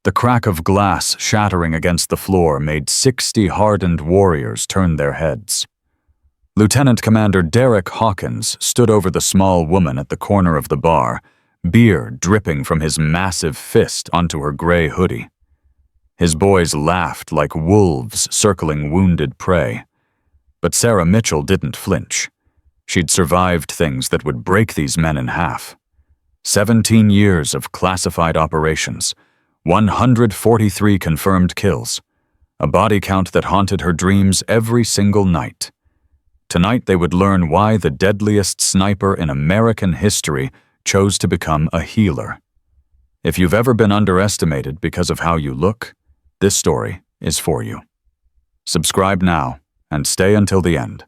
The crack of glass shattering against the floor made 60 hardened warriors turn their heads. Lieutenant Commander Derek Hawkins stood over the small woman at the corner of the bar, beer dripping from his massive fist onto her gray hoodie. His boys laughed like wolves circling wounded prey. But Sarah Mitchell didn't flinch. She'd survived things that would break these men in half. 17 years of classified operations, 143 confirmed kills, a body count that haunted her dreams every single night. Tonight they would learn why the deadliest sniper in American history chose to become a healer. If you've ever been underestimated because of how you look, this story is for you. Subscribe now and stay until the end.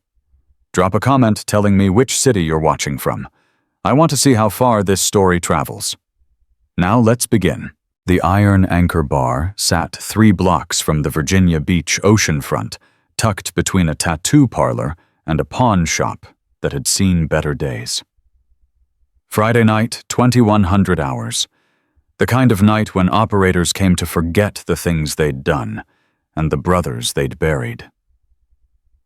Drop a comment telling me which city you're watching from. I want to see how far this story travels. Now let's begin. The Iron Anchor Bar sat 3 blocks from the Virginia Beach oceanfront, tucked between a tattoo parlor and a pawn shop that had seen better days. Friday night, 2100 hours. The kind of night when operators came to forget the things they'd done and the brothers they'd buried.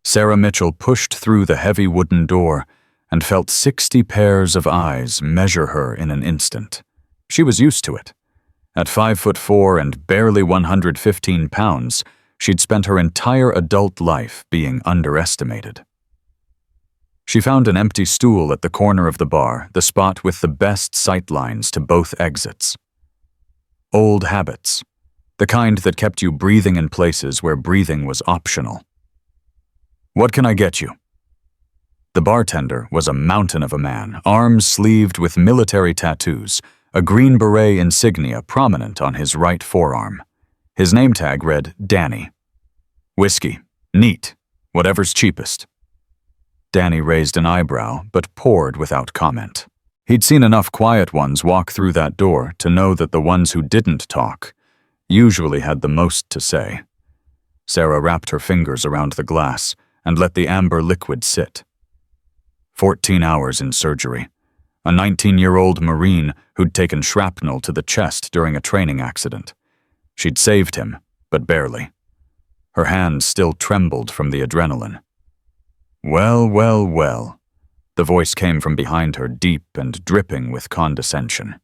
Sarah Mitchell pushed through the heavy wooden door and felt 60 pairs of eyes measure her in an instant. She was used to it. At 5'4" and barely 115 pounds, she'd spent her entire adult life being underestimated. She found an empty stool at the corner of the bar, the spot with the best sight lines to both exits. Old habits, the kind that kept you breathing in places where breathing was optional. "What can I get you?" The bartender was a mountain of a man, arms sleeved with military tattoos, a green beret insignia prominent on his right forearm. His name tag read Danny. "Whiskey. Neat. Whatever's cheapest." Danny raised an eyebrow, but poured without comment. He'd seen enough quiet ones walk through that door to know that the ones who didn't talk usually had the most to say. Sarah wrapped her fingers around the glass and let the amber liquid sit. 14 hours in surgery. A 19-year-old Marine who'd taken shrapnel to the chest during a training accident. She'd saved him, but barely. Her hands still trembled from the adrenaline. "Well, well, well." The voice came from behind her, deep and dripping with condescension.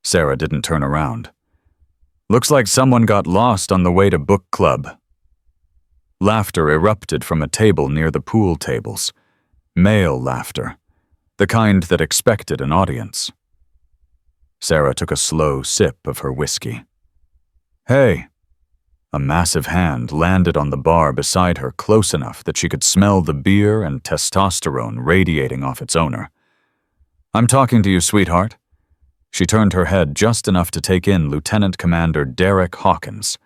Sarah didn't turn around. "Looks like someone got lost on the way to book club." Laughter erupted from a table near the pool tables. Male laughter. The kind that expected an audience. Sarah took a slow sip of her whiskey. "Hey!" A massive hand landed on the bar beside her close enough that she could smell the beer and testosterone radiating off its owner. "I'm talking to you, sweetheart." She turned her head just enough to take in Lieutenant Commander Derek Hawkins.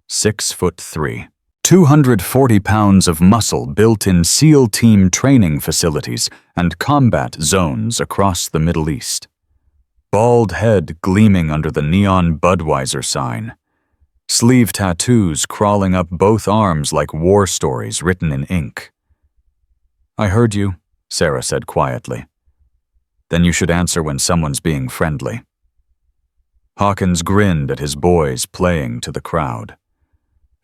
6'3". 240 pounds of muscle built in SEAL team training facilities and combat zones across the Middle East. Bald head gleaming under the neon Budweiser sign. Sleeve tattoos crawling up both arms like war stories written in ink. "I heard you," Sarah said quietly. "Then you should answer when someone's being friendly." Hawkins grinned at his boys playing to the crowd.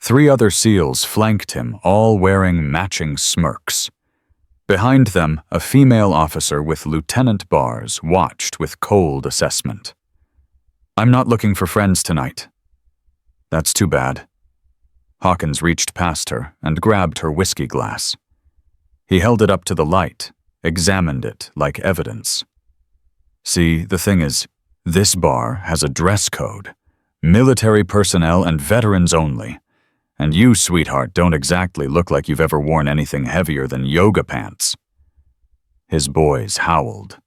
3 other SEALs flanked him, all wearing matching smirks. Behind them, a female officer with lieutenant bars watched with cold assessment. "I'm not looking for friends tonight." "That's too bad." Hawkins reached past her and grabbed her whiskey glass. He held it up to the light, examined it like evidence. "See, the thing is, this bar has a dress code. Military personnel and veterans only. And you, sweetheart, don't exactly look like you've ever worn anything heavier than yoga pants." His boys howled.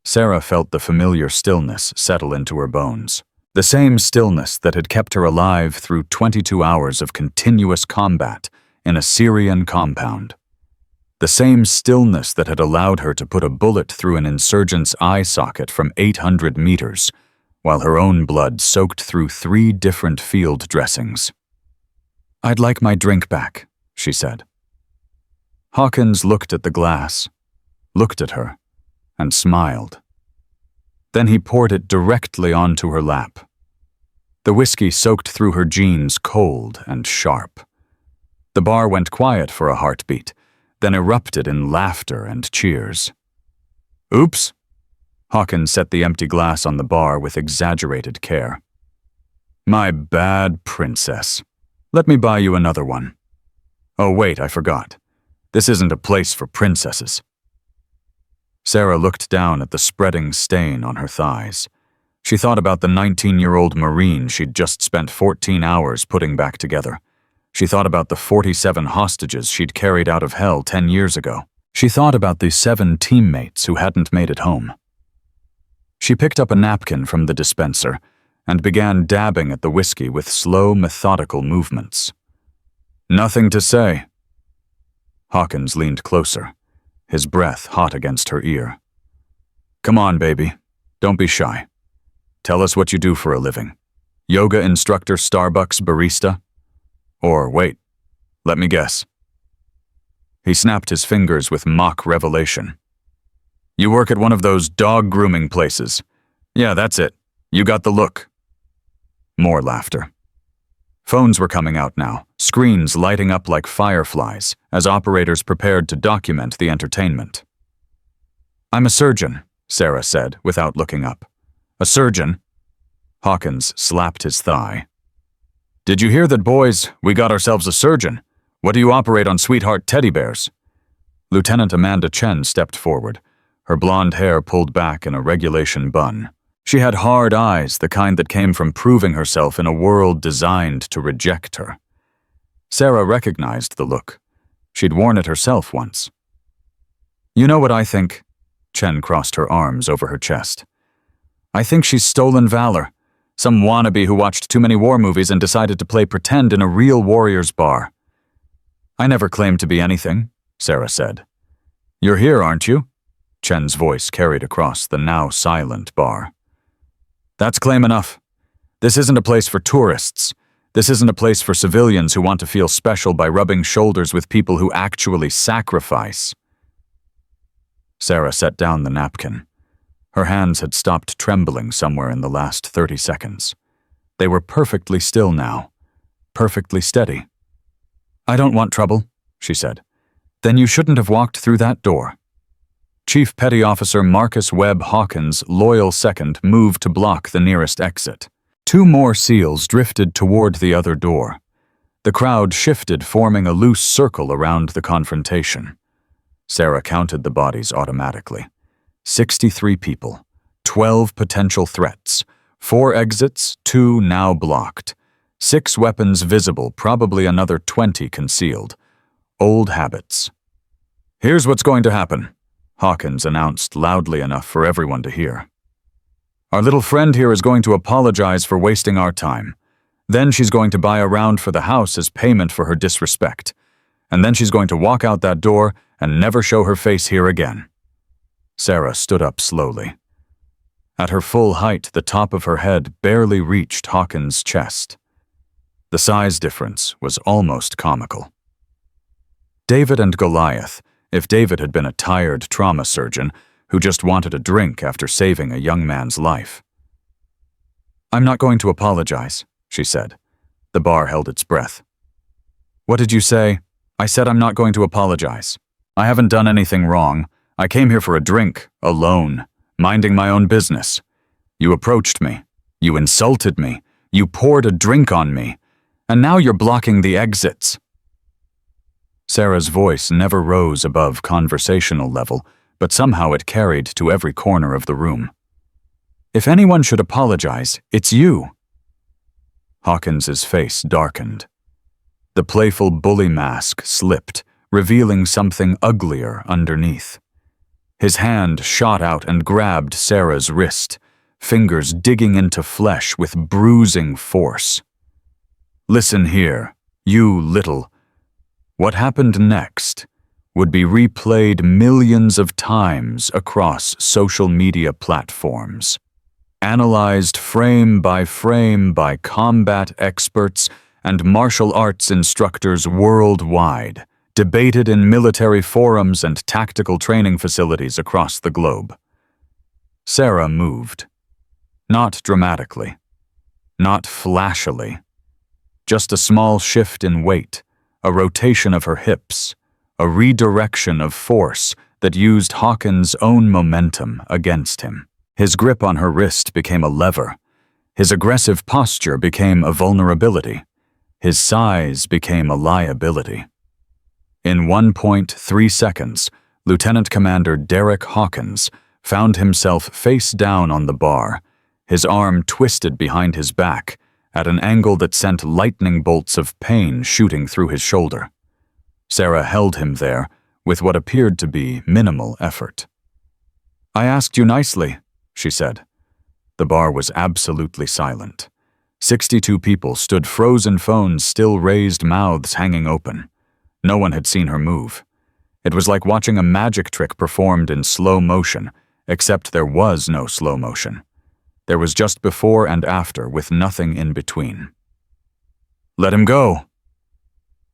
Sarah felt the familiar stillness settle into her bones. The same stillness that had kept her alive through 22 hours of continuous combat in a Syrian compound. The same stillness that had allowed her to put a bullet through an insurgent's eye socket from 800 meters, while her own blood soaked through 3 different field dressings. "I'd like my drink back," she said. Hawkins looked at the glass, looked at her, and smiled. Then he poured it directly onto her lap. The whiskey soaked through her jeans cold and sharp. The bar went quiet for a heartbeat, then erupted in laughter and cheers. "Oops." Hawkins set the empty glass on the bar with exaggerated care. "My bad, princess. Let me buy you another one. Oh wait, I forgot. This isn't a place for princesses." Sarah looked down at the spreading stain on her thighs. She thought about the 19-year-old Marine she'd just spent 14 hours putting back together. She thought about the 47 hostages she'd carried out of hell 10 years ago. She thought about the 7 teammates who hadn't made it home. She picked up a napkin from the dispenser and began dabbing at the whiskey with slow, methodical movements. "Nothing to say." Hawkins leaned closer, his breath hot against her ear. "Come on, baby. Don't be shy. Tell us what you do for a living. Yoga instructor, Starbucks barista? Or wait, let me guess." He snapped his fingers with mock revelation. "You work at one of those dog grooming places. Yeah, that's it. You got the look." More laughter. Phones were coming out now, screens lighting up like fireflies as operators prepared to document the entertainment. "I'm a surgeon," Sarah said without looking up. "A surgeon?" Hawkins slapped his thigh. "Did you hear that, boys? We got ourselves a surgeon. What do you operate on, sweetheart teddy bears?" Lieutenant Amanda Chen stepped forward, her blonde hair pulled back in a regulation bun. She had hard eyes, the kind that came from proving herself in a world designed to reject her. Sarah recognized the look. She'd worn it herself once. "You know what I think?" Chen crossed her arms over her chest. "I think she's stolen valor. Some wannabe who watched too many war movies and decided to play pretend in a real warrior's bar." "I never claimed to be anything," Sarah said. "You're here, aren't you?" Chen's voice carried across the now silent bar. "That's claim enough. This isn't a place for tourists. This isn't a place for civilians who want to feel special by rubbing shoulders with people who actually sacrifice." Sarah set down the napkin. Her hands had stopped trembling somewhere in the last 30 seconds. They were perfectly still now, perfectly steady. "I don't want trouble," she said. "Then you shouldn't have walked through that door." Chief Petty Officer Marcus Webb Hawkins' loyal second moved to block the nearest exit. 2 more SEALs drifted toward the other door. The crowd shifted, forming a loose circle around the confrontation. Sarah counted the bodies automatically. 63 people, 12 potential threats, 4 exits, 2 now blocked, 6 weapons visible, probably another 20 concealed. Old habits. "Here's what's going to happen," Hawkins announced loudly enough for everyone to hear. "Our little friend here is going to apologize for wasting our time. Then she's going to buy a round for the house as payment for her disrespect. And then she's going to walk out that door and never show her face here again." Sarah stood up slowly. At her full height, the top of her head barely reached Hawkins' chest. The size difference was almost comical. David and Goliath, if David had been a tired trauma surgeon who just wanted a drink after saving a young man's life. "I'm not going to apologize," she said. The bar held its breath. "What did you say?" "I said I'm not going to apologize. I haven't done anything wrong. I came here for a drink, alone, minding my own business. You approached me. You insulted me. You poured a drink on me. And now you're blocking the exits." Sarah's voice never rose above conversational level, but somehow it carried to every corner of the room. "If anyone should apologize, it's you." Hawkins's face darkened. The playful bully mask slipped, revealing something uglier underneath. His hand shot out and grabbed Sarah's wrist, fingers digging into flesh with bruising force. "Listen here, you little..." What happened next would be replayed millions of times across social media platforms, analyzed frame by combat experts and martial arts instructors worldwide, debated in military forums and tactical training facilities across the globe. Sarah moved. Not dramatically. not flashily. Just a small shift in weight, a rotation of her hips, a redirection of force that used Hawkins' own momentum against him. His grip on her wrist became a lever. His aggressive posture became a vulnerability. His size became a liability. In 1.3 seconds, Lieutenant Commander Derek Hawkins found himself face down on the bar, his arm twisted behind his back at an angle that sent lightning bolts of pain shooting through his shoulder. Sarah held him there with what appeared to be minimal effort. "I asked you nicely," she said. The bar was absolutely silent. 62 people stood frozen, phones still raised, mouths hanging open. No one had seen her move. It was like watching a magic trick performed in slow motion, except there was no slow motion. There was just before and after, with nothing in between. "Let him go."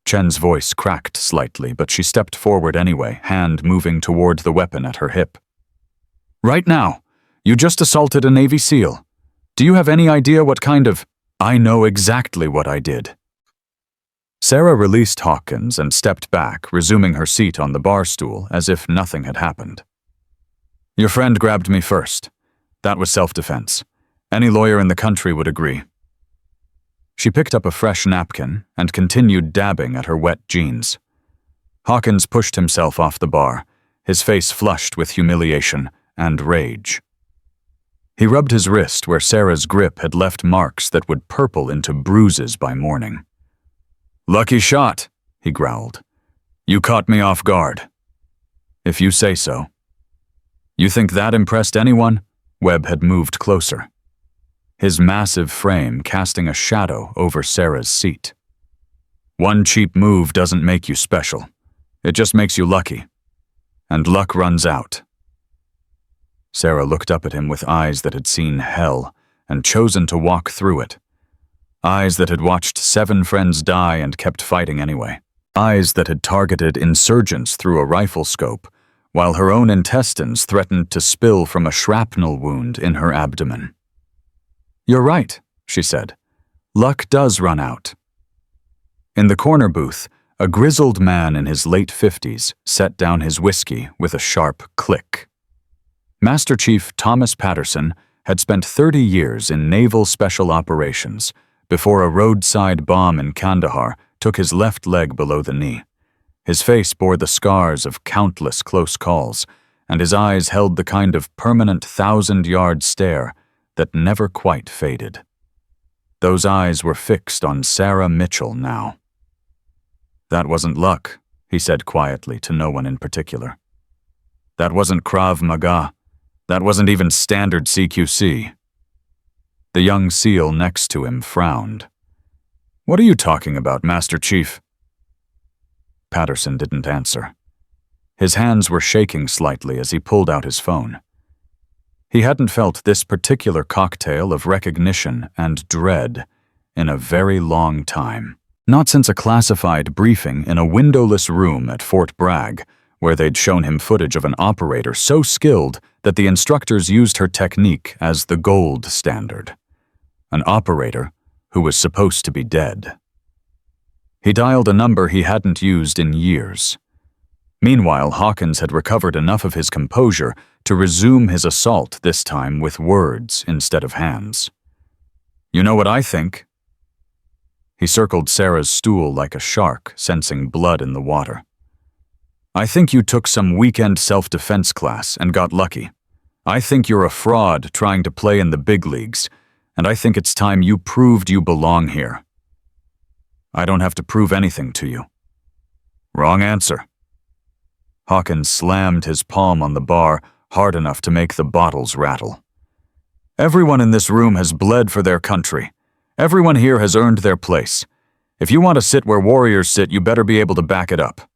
Chen's voice cracked slightly, but she stepped forward anyway, hand moving toward the weapon at her hip. "Right now. You just assaulted a Navy SEAL. Do you have any idea what kind of—" "I know exactly what I did." Sarah released Hawkins and stepped back, resuming her seat on the bar stool as if nothing had happened. "Your friend grabbed me first. That was self-defense. Any lawyer in the country would agree." She picked up a fresh napkin and continued dabbing at her wet jeans. Hawkins pushed himself off the bar, his face flushed with humiliation and rage. He rubbed his wrist where Sarah's grip had left marks that would purple into bruises by morning. "Lucky shot," he growled. "You caught me off guard." "If you say so." "You think that impressed anyone?" Webb had moved closer, his massive frame casting a shadow over Sarah's seat. "One cheap move doesn't make you special. It just makes you lucky. And luck runs out." Sarah looked up at him with eyes that had seen hell and chosen to walk through it. Eyes that had watched 7 friends die and kept fighting anyway. Eyes that had targeted insurgents through a rifle scope, while her own intestines threatened to spill from a shrapnel wound in her abdomen. "You're right," she said. "Luck does run out." In the corner booth, a grizzled man in his late 50s set down his whiskey with a sharp click. Master Chief Thomas Patterson had spent 30 years in naval special operations before a roadside bomb in Kandahar took his left leg below the knee. His face bore the scars of countless close calls, and his eyes held the kind of permanent 1,000-yard stare that never quite faded. Those eyes were fixed on Sarah Mitchell now. "That wasn't luck," he said quietly to no one in particular. "That wasn't Krav Maga. That wasn't even standard CQC." The young SEAL next to him frowned. "What are you talking about, Master Chief?" Patterson didn't answer. His hands were shaking slightly as he pulled out his phone. He hadn't felt this particular cocktail of recognition and dread in a very long time. Not since a classified briefing in a windowless room at Fort Bragg, where they'd shown him footage of an operator so skilled that the instructors used her technique as the gold standard. An operator who was supposed to be dead. He dialed a number he hadn't used in years. Meanwhile, Hawkins had recovered enough of his composure to resume his assault, this time with words instead of hands. "You know what I think?" He circled Sarah's stool like a shark, sensing blood in the water. "I think you took some weekend self-defense class and got lucky. I think you're a fraud trying to play in the big leagues, and I think it's time you proved you belong here." "I don't have to prove anything to you." "Wrong answer." Hawkins slammed his palm on the bar hard enough to make the bottles rattle. "Everyone in this room has bled for their country. Everyone here has earned their place. If you want to sit where warriors sit, you better be able to back it up."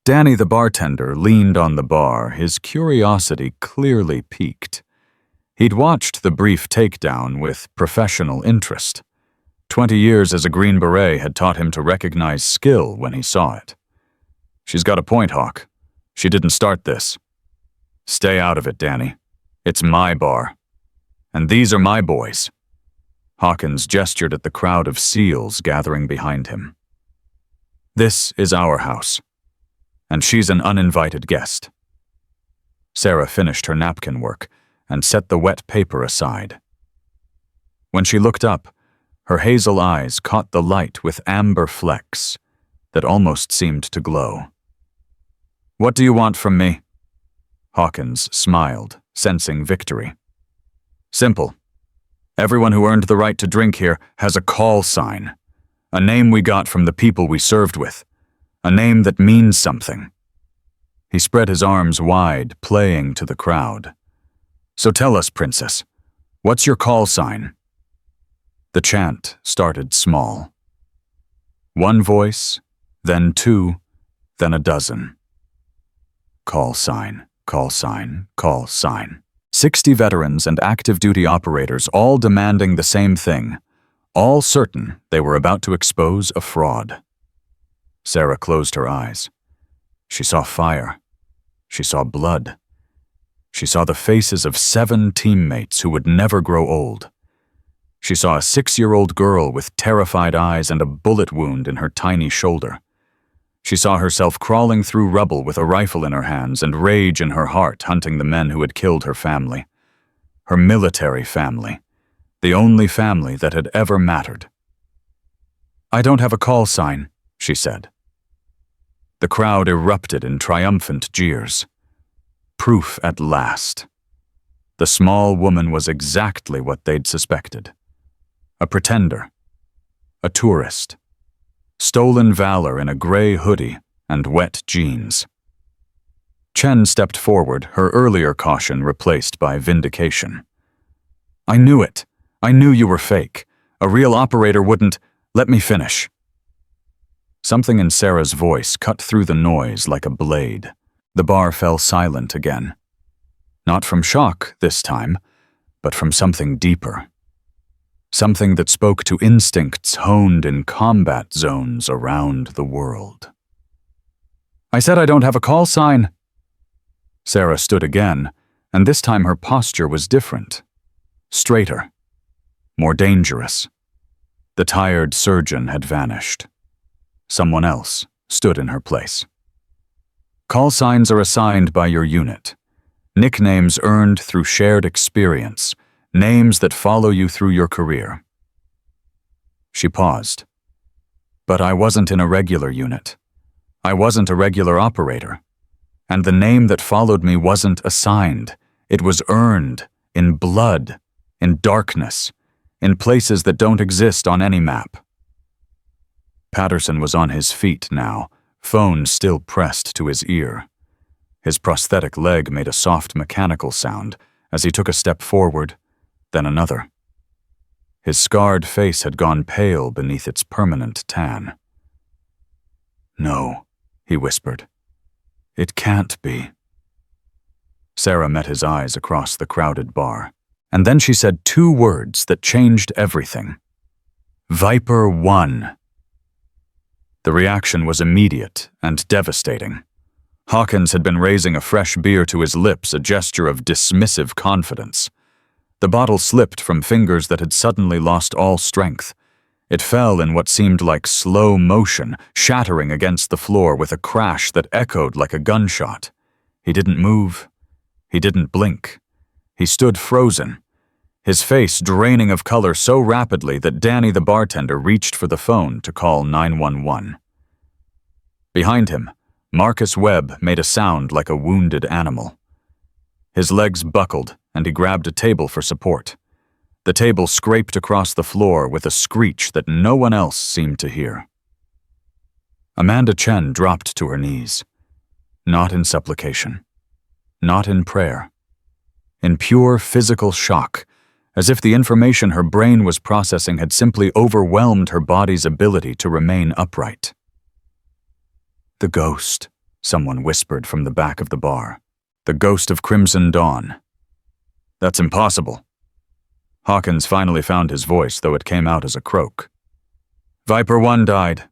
Danny the bartender leaned on the bar, his curiosity clearly piqued. He'd watched the brief takedown with professional interest. 20 years as a Green Beret had taught him to recognize skill when he saw it. "She's got a point, Hawk. She didn't start this." "Stay out of it, Danny. It's my bar. And these are my boys." Hawkins gestured at the crowd of SEALs gathering behind him. "This is our house, and she's an uninvited guest." Sarah finished her napkin work and set the wet paper aside. When she looked up, her hazel eyes caught the light with amber flecks that almost seemed to glow. "What do you want from me?" Hawkins smiled, sensing victory. "Simple. Everyone who earned the right to drink here has a call sign, a name we got from the people we served with, a name that means something." He spread his arms wide, playing to the crowd. "So tell us, Princess, what's your call sign?" The chant started small. One voice, then two, then a dozen. Call sign, call sign, call sign. 60 veterans and active duty operators all demanding the same thing, all certain they were about to expose a fraud. Sarah closed her eyes. She saw fire. She saw blood. She saw the faces of 7 teammates who would never grow old. She saw a 6-year-old girl with terrified eyes and a bullet wound in her tiny shoulder. She saw herself crawling through rubble with a rifle in her hands and rage in her heart, hunting the men who had killed her family. Her military family. The only family that had ever mattered. "I don't have a call sign," she said. The crowd erupted in triumphant jeers. Proof at last. The small woman was exactly what they'd suspected. A pretender. A tourist. Stolen valor in a gray hoodie and wet jeans. Chen stepped forward, her earlier caution replaced by vindication. "I knew it. I knew you were fake. A real operator wouldn't. Let me finish." Something in Sarah's voice cut through the noise like a blade. The bar fell silent again. Not from shock this time, but from something deeper. Something that spoke to instincts honed in combat zones around the world. "I said I don't have a call sign." Sarah stood again, and this time her posture was different. Straighter. More dangerous. The tired surgeon had vanished. Someone else stood in her place. "Call signs are assigned by your unit. Nicknames earned through shared experience. Names that follow you through your career." She paused. "But I wasn't in a regular unit. I wasn't a regular operator. And the name that followed me wasn't assigned. It was earned, in blood, in darkness, in places that don't exist on any map." Patterson was on his feet now, phone still pressed to his ear. His prosthetic leg made a soft mechanical sound as he took a step forward, then another. His scarred face had gone pale beneath its permanent tan. "No," he whispered. "It can't be." Sarah met his eyes across the crowded bar, and then she said 2 words that changed everything. "Viper 1." The reaction was immediate and devastating. Hawkins had been raising a fresh beer to his lips, a gesture of dismissive confidence. The bottle slipped from fingers that had suddenly lost all strength. It fell in what seemed like slow motion, shattering against the floor with a crash that echoed like a gunshot. He didn't move. He didn't blink. He stood frozen, his face draining of color so rapidly that Danny the bartender reached for the phone to call 911. Behind him, Marcus Webb made a sound like a wounded animal. His legs buckled, and he grabbed a table for support. The table scraped across the floor with a screech that no one else seemed to hear. Amanda Chen dropped to her knees. Not in supplication. Not in prayer. In pure physical shock, as if the information her brain was processing had simply overwhelmed her body's ability to remain upright. "The ghost," someone whispered from the back of the bar. "The ghost of Crimson Dawn." "That's impossible." Hawkins finally found his voice, though it came out as a croak. "Viper 1 died.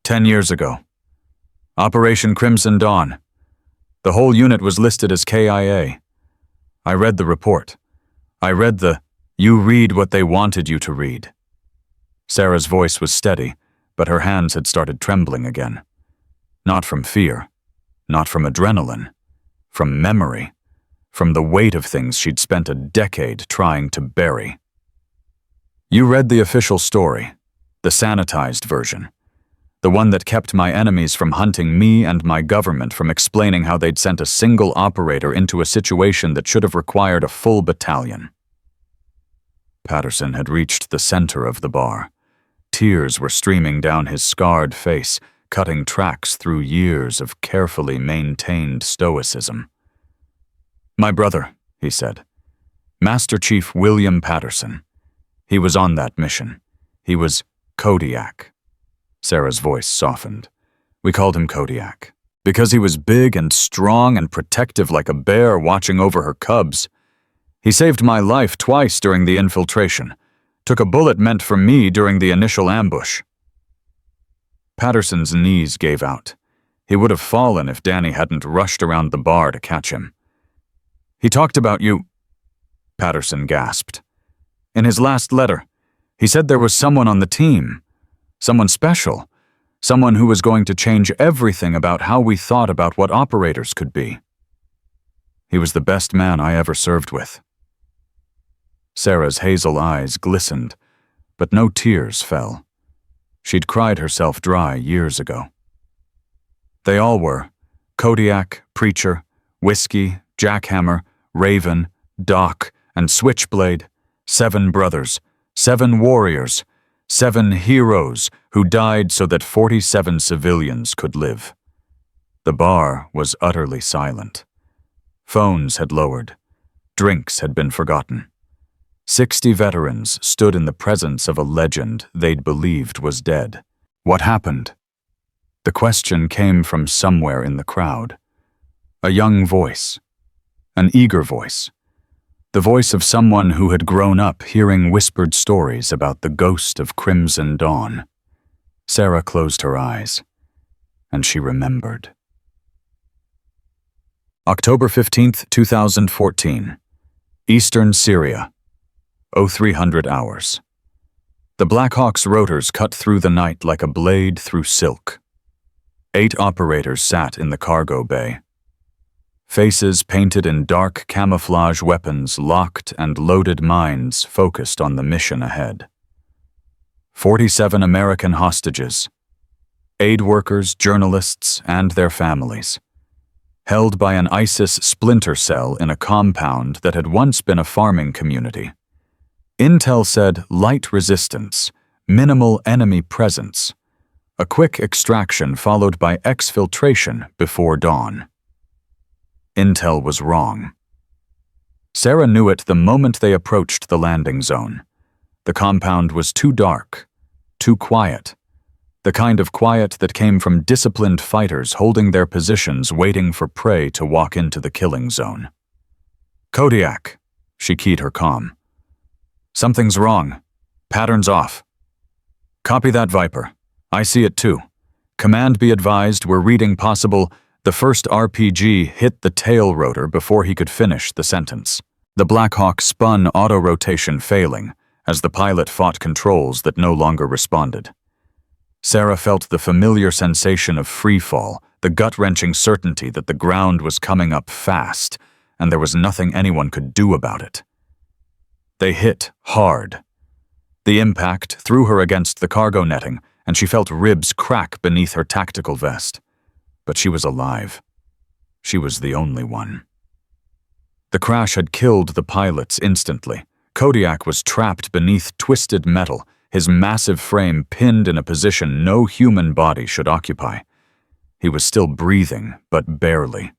10 years ago. Operation Crimson Dawn. The whole unit was listed as KIA. I read the report. I read the You read what they wanted you to read. Sarah's voice was steady, but her hands had started trembling again. Not from fear, not from adrenaline, from memory, from the weight of things she'd spent a decade trying to bury. You read the official story, the sanitized version, the one that kept my enemies from hunting me and my government from explaining how they'd sent a single operator into a situation that should have required a full battalion. Patterson had reached the center of the bar. Tears were streaming down his scarred face, cutting tracks through years of carefully maintained stoicism. My brother, he said. Master Chief William Patterson. He was on that mission. He was Kodiak. Sarah's voice softened. We called him Kodiak because he was big and strong and protective like a bear watching over her cubs. He saved my life twice during the infiltration, took a bullet meant for me during the initial ambush. Patterson's knees gave out. He would have fallen if Danny hadn't rushed around the bar to catch him. He talked about you, Patterson gasped. In his last letter, he said there was someone on the team, someone special, someone who was going to change everything about how we thought about what operators could be. He was the best man I ever served with. Sarah's hazel eyes glistened, but no tears fell. She'd cried herself dry years ago. They all were: Kodiak, Preacher, Whiskey, Jackhammer, Raven, Doc, and Switchblade, 7 brothers, 7 warriors, 7 heroes who died so that 47 civilians could live. The bar was utterly silent. Phones had lowered. Drinks had been forgotten. 60 veterans stood in the presence of a legend they'd believed was dead. What happened? The question came from somewhere in the crowd. A young voice. An eager voice. The voice of someone who had grown up hearing whispered stories about the ghost of Crimson Dawn. Sarah closed her eyes, and she remembered. October 15th, 2014. Eastern Syria. 0300 hours. The Black Hawk's rotors cut through the night like a blade through silk. 8 operators sat in the cargo bay. Faces painted in dark camouflage weapons, locked and loaded minds focused on the mission ahead. 47 American hostages. Aid workers, journalists, and their families. Held by an ISIS splinter cell in a compound that had once been a farming community. Intel said light resistance, minimal enemy presence. A quick extraction followed by exfiltration before dawn. Intel was wrong. Sarah knew it the moment they approached the landing zone. The compound was too dark, too quiet. The kind of quiet that came from disciplined fighters holding their positions waiting for prey to walk into the killing zone. Kodiak, she keyed her comm. Something's wrong. Pattern's off. Copy that, Viper. I see it too. Command be advised we're reading possible. The first RPG hit the tail rotor before he could finish the sentence. The Black Hawk spun auto-rotation failing as the pilot fought controls that no longer responded. Sarah felt the familiar sensation of free fall, the gut-wrenching certainty that the ground was coming up fast, and there was nothing anyone could do about it. They hit hard. The impact threw her against the cargo netting, and she felt ribs crack beneath her tactical vest. But she was alive. She was the only one. The crash had killed the pilots instantly. Kodiak was trapped beneath twisted metal, his massive frame pinned in a position no human body should occupy. He was still breathing, but barely.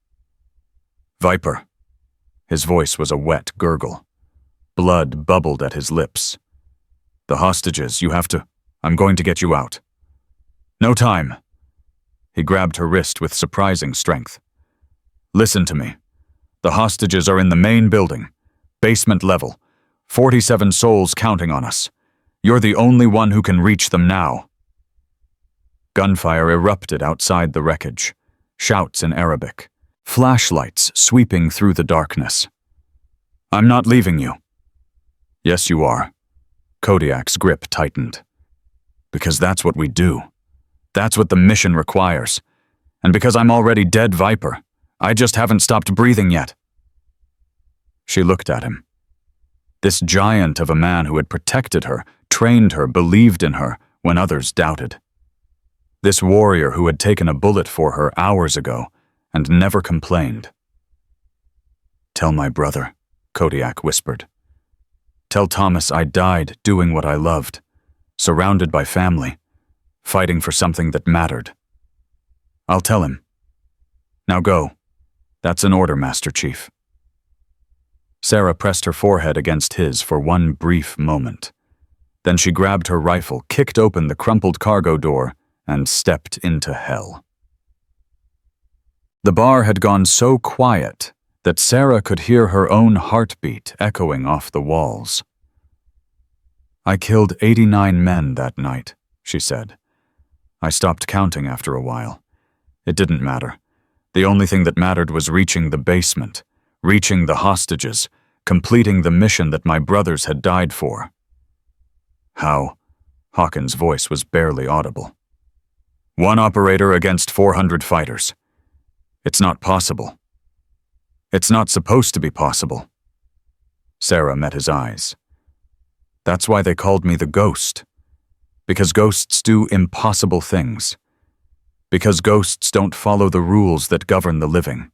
Viper. His voice was a wet gurgle. Blood bubbled at his lips. The hostages, you have to... I'm going to get you out. No time. He grabbed her wrist with surprising strength. Listen to me. The hostages are in the main building. Basement level. 47 souls counting on us. You're the only one who can reach them now. Gunfire erupted outside the wreckage. Shouts in Arabic. Flashlights sweeping through the darkness. I'm not leaving you. Yes, you are. Kodiak's grip tightened. Because that's what we do. That's what the mission requires. And because I'm already dead Viper, I just haven't stopped breathing yet. She looked at him. This giant of a man who had protected her, trained her, believed in her when others doubted. This warrior who had taken a bullet for her hours ago and never complained. Tell my brother, Kodiak whispered. Tell Thomas I died doing what I loved, surrounded by family, fighting for something that mattered. I'll tell him. Now go. That's an order, Master Chief. Sarah pressed her forehead against his for one brief moment. Then she grabbed her rifle, kicked open the crumpled cargo door, and stepped into hell. The bar had gone so quiet that Sarah could hear her own heartbeat echoing off the walls. I killed 89 men that night, she said. I stopped counting after a while. It didn't matter. The only thing that mattered was reaching the basement, reaching the hostages, completing the mission that my brothers had died for. How? Hawkins' voice was barely audible. 1 operator against 400 fighters. It's not possible. It's not supposed to be possible. Sarah met his eyes. That's why they called me the Ghost. Because ghosts do impossible things. Because ghosts don't follow the rules that govern the living.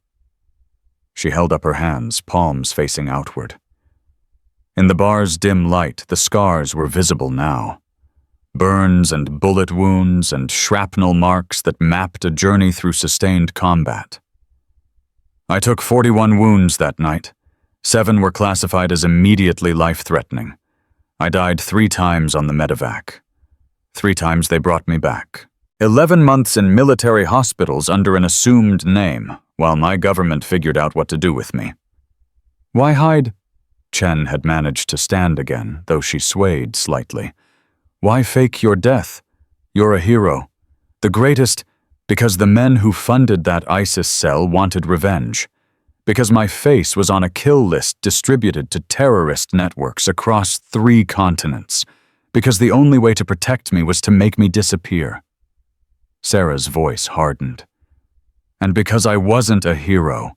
She held up her hands, palms facing outward. In the bar's dim light, the scars were visible now. Burns and bullet wounds and shrapnel marks that mapped a journey through sustained combat. I took 41 wounds that night. 7 were classified as immediately life-threatening. I died 3 times on the medevac. 3 times they brought me back. 11 months in military hospitals under an assumed name, while my government figured out what to do with me. Why hide? Chen had managed to stand again, though she swayed slightly. Why fake your death? You're a hero. The greatest, because the men who funded that ISIS cell wanted revenge. Because my face was on a kill list distributed to terrorist networks across 3 continents. Because the only way to protect me was to make me disappear. Sarah's voice hardened. And because I wasn't a hero,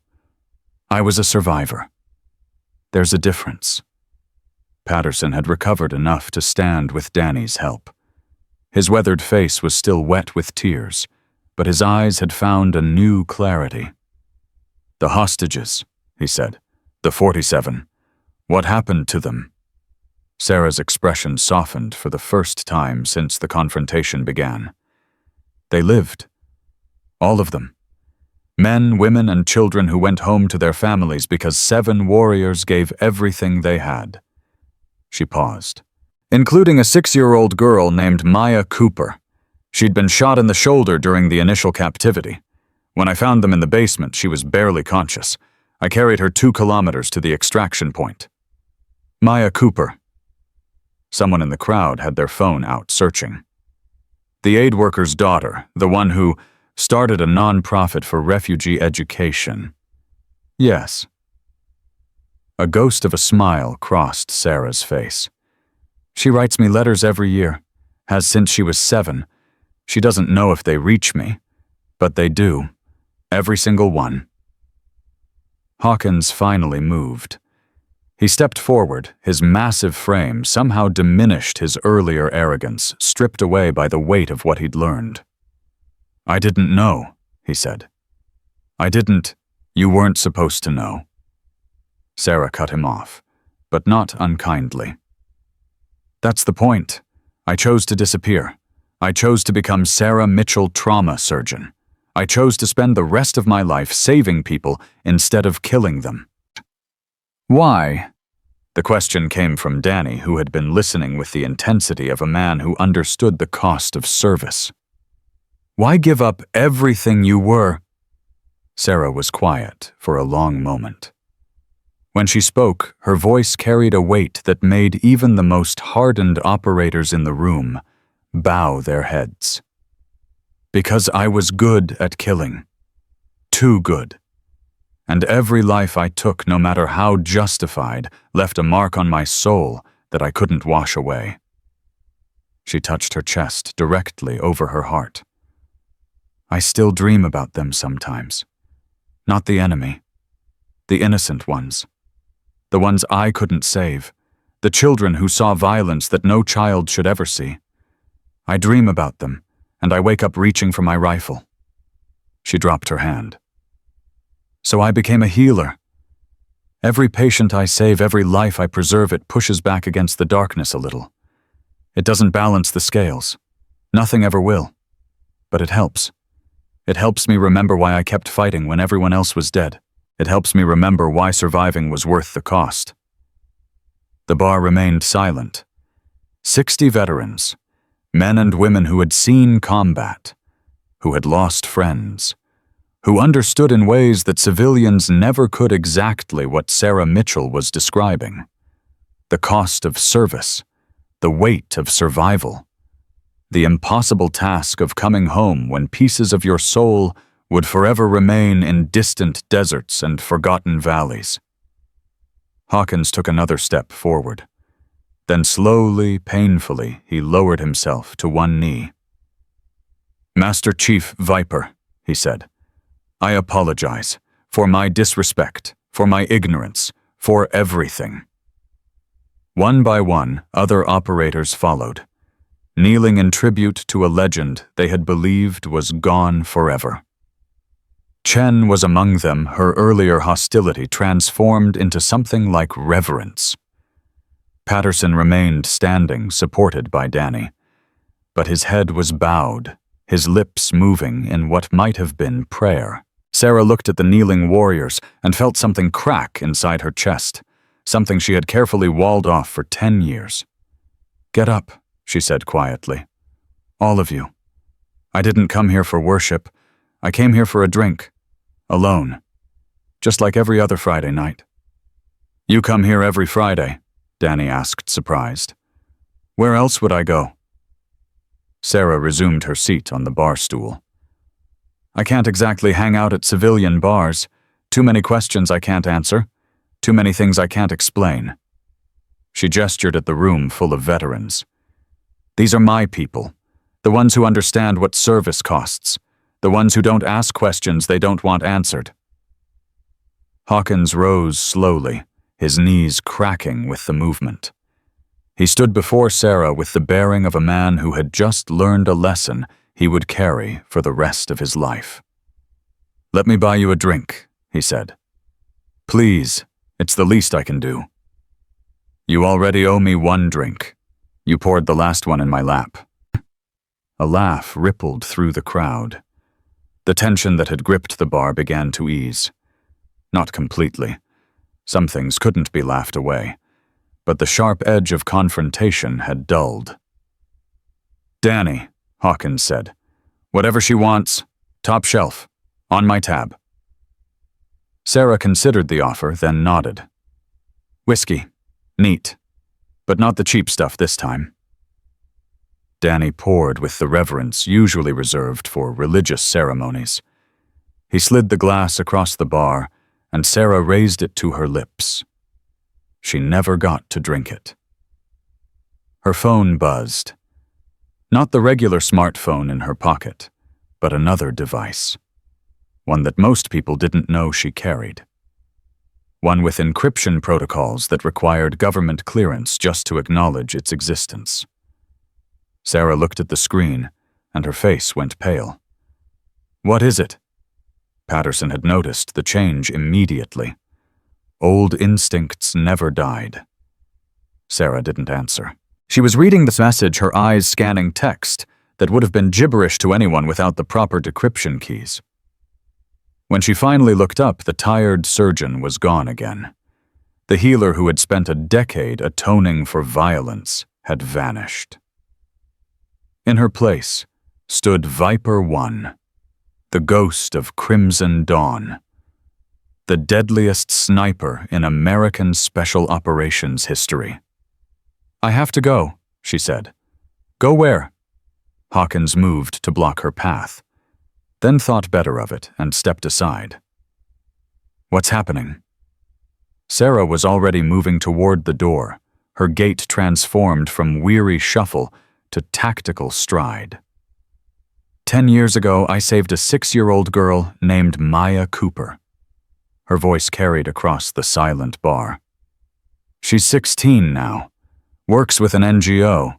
I was a survivor. There's a difference. Patterson had recovered enough to stand with Danny's help. His weathered face was still wet with tears, but his eyes had found a new clarity. The hostages, he said. The 47. What happened to them? Sarah's expression softened for the first time since the confrontation began. They lived. All of them. Men, women, and children who went home to their families because 7 warriors gave everything they had. She paused. Including a 6-year-old girl named Maya Cooper. She'd been shot in the shoulder during the initial captivity. When I found them in the basement, she was barely conscious. I carried her 2 kilometers to the extraction point. Maya Cooper. Someone in the crowd had their phone out searching. The aid worker's daughter, the one who started a non-profit for refugee education. Yes. A ghost of a smile crossed Sarah's face. She writes me letters every year, has since she was 7. She doesn't know if they reach me, but they do. Every single one. Hawkins finally moved. He stepped forward, his massive frame somehow diminished his earlier arrogance, stripped away by the weight of what he'd learned. I didn't know, he said. You weren't supposed to know. Sarah cut him off, but not unkindly. That's the point. I chose to disappear. I chose to become Sarah Mitchell trauma surgeon. I chose to spend the rest of my life saving people instead of killing them. Why? The question came from Danny, who had been listening with the intensity of a man who understood the cost of service. Why give up everything you were? Sarah was quiet for a long moment. When she spoke, her voice carried a weight that made even the most hardened operators in the room bow their heads. Because I was good at killing. Too good. And every life I took, no matter how justified, left a mark on my soul that I couldn't wash away. She touched her chest directly over her heart. I still dream about them sometimes. Not the enemy. The innocent ones. The ones I couldn't save. The children who saw violence that no child should ever see. I dream about them, and I wake up reaching for my rifle. She dropped her hand. So I became a healer. Every patient I save, every life I preserve, it pushes back against the darkness a little. It doesn't balance the scales. Nothing ever will. But it helps. It helps me remember why I kept fighting when everyone else was dead. It helps me remember why surviving was worth the cost. The bar remained silent. 60 veterans, men and women who had seen combat, who had lost friends, who understood in ways that civilians never could exactly what Sarah Mitchell was describing. The cost of service, the weight of survival, the impossible task of coming home when pieces of your soul would forever remain in distant deserts and forgotten valleys. Hawkins took another step forward. Then slowly, painfully, he lowered himself to one knee. "Master Chief Viper," he said, "I apologize for my disrespect, for my ignorance, for everything." One by one, other operators followed, kneeling in tribute to a legend they had believed was gone forever. Chen was among them, her earlier hostility transformed into something like reverence. Patterson remained standing, supported by Danny, but his head was bowed, his lips moving in what might have been prayer. Sarah looked at the kneeling warriors and felt something crack inside her chest, something she had carefully walled off for 10 years. "Get up," she said quietly. "All of you. I didn't come here for worship. I came here for a drink. Alone. Just like every other Friday night." "You come here every Friday?" Danny asked, surprised. "Where else would I go?" Sarah resumed her seat on the bar stool. "I can't exactly hang out at civilian bars. Too many questions I can't answer. Too many things I can't explain." She gestured at the room full of veterans. "These are my people, the ones who understand what service costs, the ones who don't ask questions they don't want answered." Hawkins rose slowly, his knees cracking with the movement. He stood before Sarah with the bearing of a man who had just learned a lesson he would carry for the rest of his life. "Let me buy you a drink," he said. "Please, it's the least I can do." "You already owe me one drink. You poured the last one in my lap." A laugh rippled through the crowd. The tension that had gripped the bar began to ease. Not completely. Some things couldn't be laughed away, but the sharp edge of confrontation had dulled. "Danny," Hawkins said, "whatever she wants, top shelf, on my tab." Sarah considered the offer, then nodded. "Whiskey. Neat. But not the cheap stuff this time." Danny poured with the reverence usually reserved for religious ceremonies. He slid the glass across the bar, and Sarah raised it to her lips. She never got to drink it. Her phone buzzed. Not the regular smartphone in her pocket, but another device. One that most people didn't know she carried. One with encryption protocols that required government clearance just to acknowledge its existence. Sarah looked at the screen, and her face went pale. "What is it?" Patterson had noticed the change immediately. Old instincts never died. Sarah didn't answer. She was reading this message, her eyes scanning text that would have been gibberish to anyone without the proper decryption keys. When she finally looked up, the tired surgeon was gone again. The healer who had spent a decade atoning for violence had vanished. In her place stood Viper 1, the ghost of Crimson Dawn, the deadliest sniper in American Special Operations history. "I have to go," she said. "Go where?" Hawkins moved to block her path, then thought better of it and stepped aside. "What's happening?" Sarah was already moving toward the door, her gait transformed from weary shuffle to tactical stride. 10 years ago, I saved a 6-year-old girl named Maya Cooper. Her voice carried across the silent bar. She's 16 now, works with an NGO,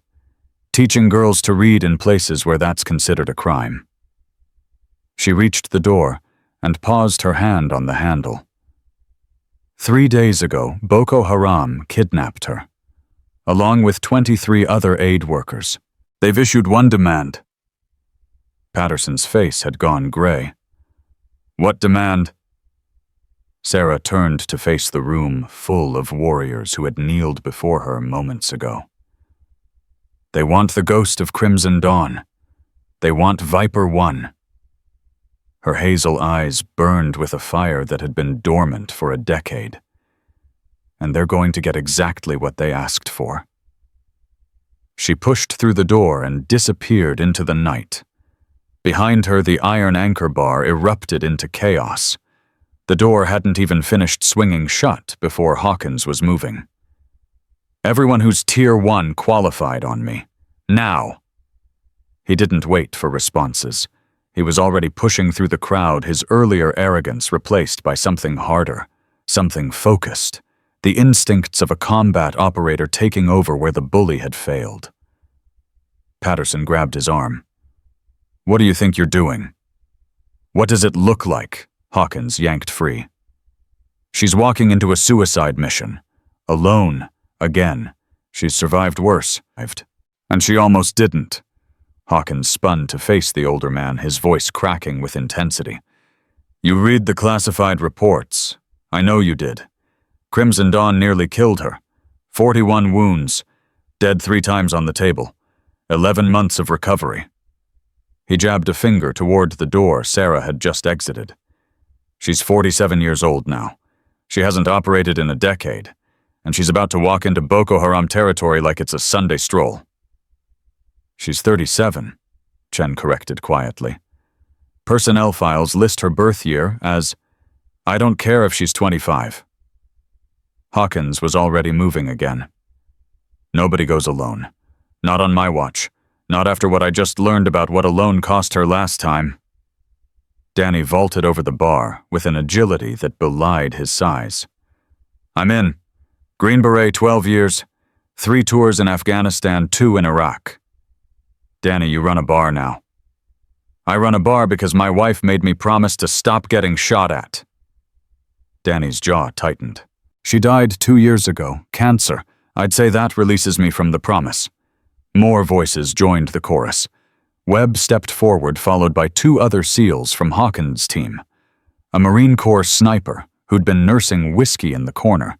teaching girls to read in places where that's considered a crime. She reached the door and paused her hand on the handle. 3 days ago, Boko Haram kidnapped her, along with 23 other aid workers. They've issued one demand. Patterson's face had gone gray. What demand? Sarah turned to face the room full of warriors who had kneeled before her moments ago. They want the ghost of Crimson Dawn. They want Viper One. Her hazel eyes burned with a fire that had been dormant for a decade. And they're going to get exactly what they asked for. She pushed through the door and disappeared into the night. Behind her, the iron anchor bar erupted into chaos. The door hadn't even finished swinging shut before Hawkins was moving. Everyone who's Tier 1 qualified on me. Now! He didn't wait for responses. He was already pushing through the crowd, his earlier arrogance replaced by something harder, something focused, the instincts of a combat operator taking over where the bully had failed. Patterson grabbed his arm. What do you think you're doing? What does it look like? Hawkins yanked free. She's walking into a suicide mission. Alone. Again. She's survived worse. And she almost didn't. Hawkins spun to face the older man, his voice cracking with intensity. You read the classified reports. I know you did. Crimson Dawn nearly killed her. 41 wounds. Dead 3 times on the table. 11 months of recovery. He jabbed a finger toward the door Sarah had just exited. She's 47 years old now. She hasn't operated in a decade, and she's about to walk into Boko Haram territory like it's a Sunday stroll. She's 37, Chen corrected quietly. Personnel files list her birth year as, I don't care if she's 25. Hawkins was already moving again. Nobody goes alone. Not on my watch. Not after what I just learned about what alone cost her last time. Danny vaulted over the bar with an agility that belied his size. I'm in. Green Beret 12 years, 3 tours in Afghanistan, 2 in Iraq. Danny, you run a bar now. I run a bar because my wife made me promise to stop getting shot at. Danny's jaw tightened. She died 2 years ago, cancer. I'd say that releases me from the promise. More voices joined the chorus. Webb stepped forward, followed by 2 other SEALs from Hawkins' team. A Marine Corps sniper who'd been nursing whiskey in the corner.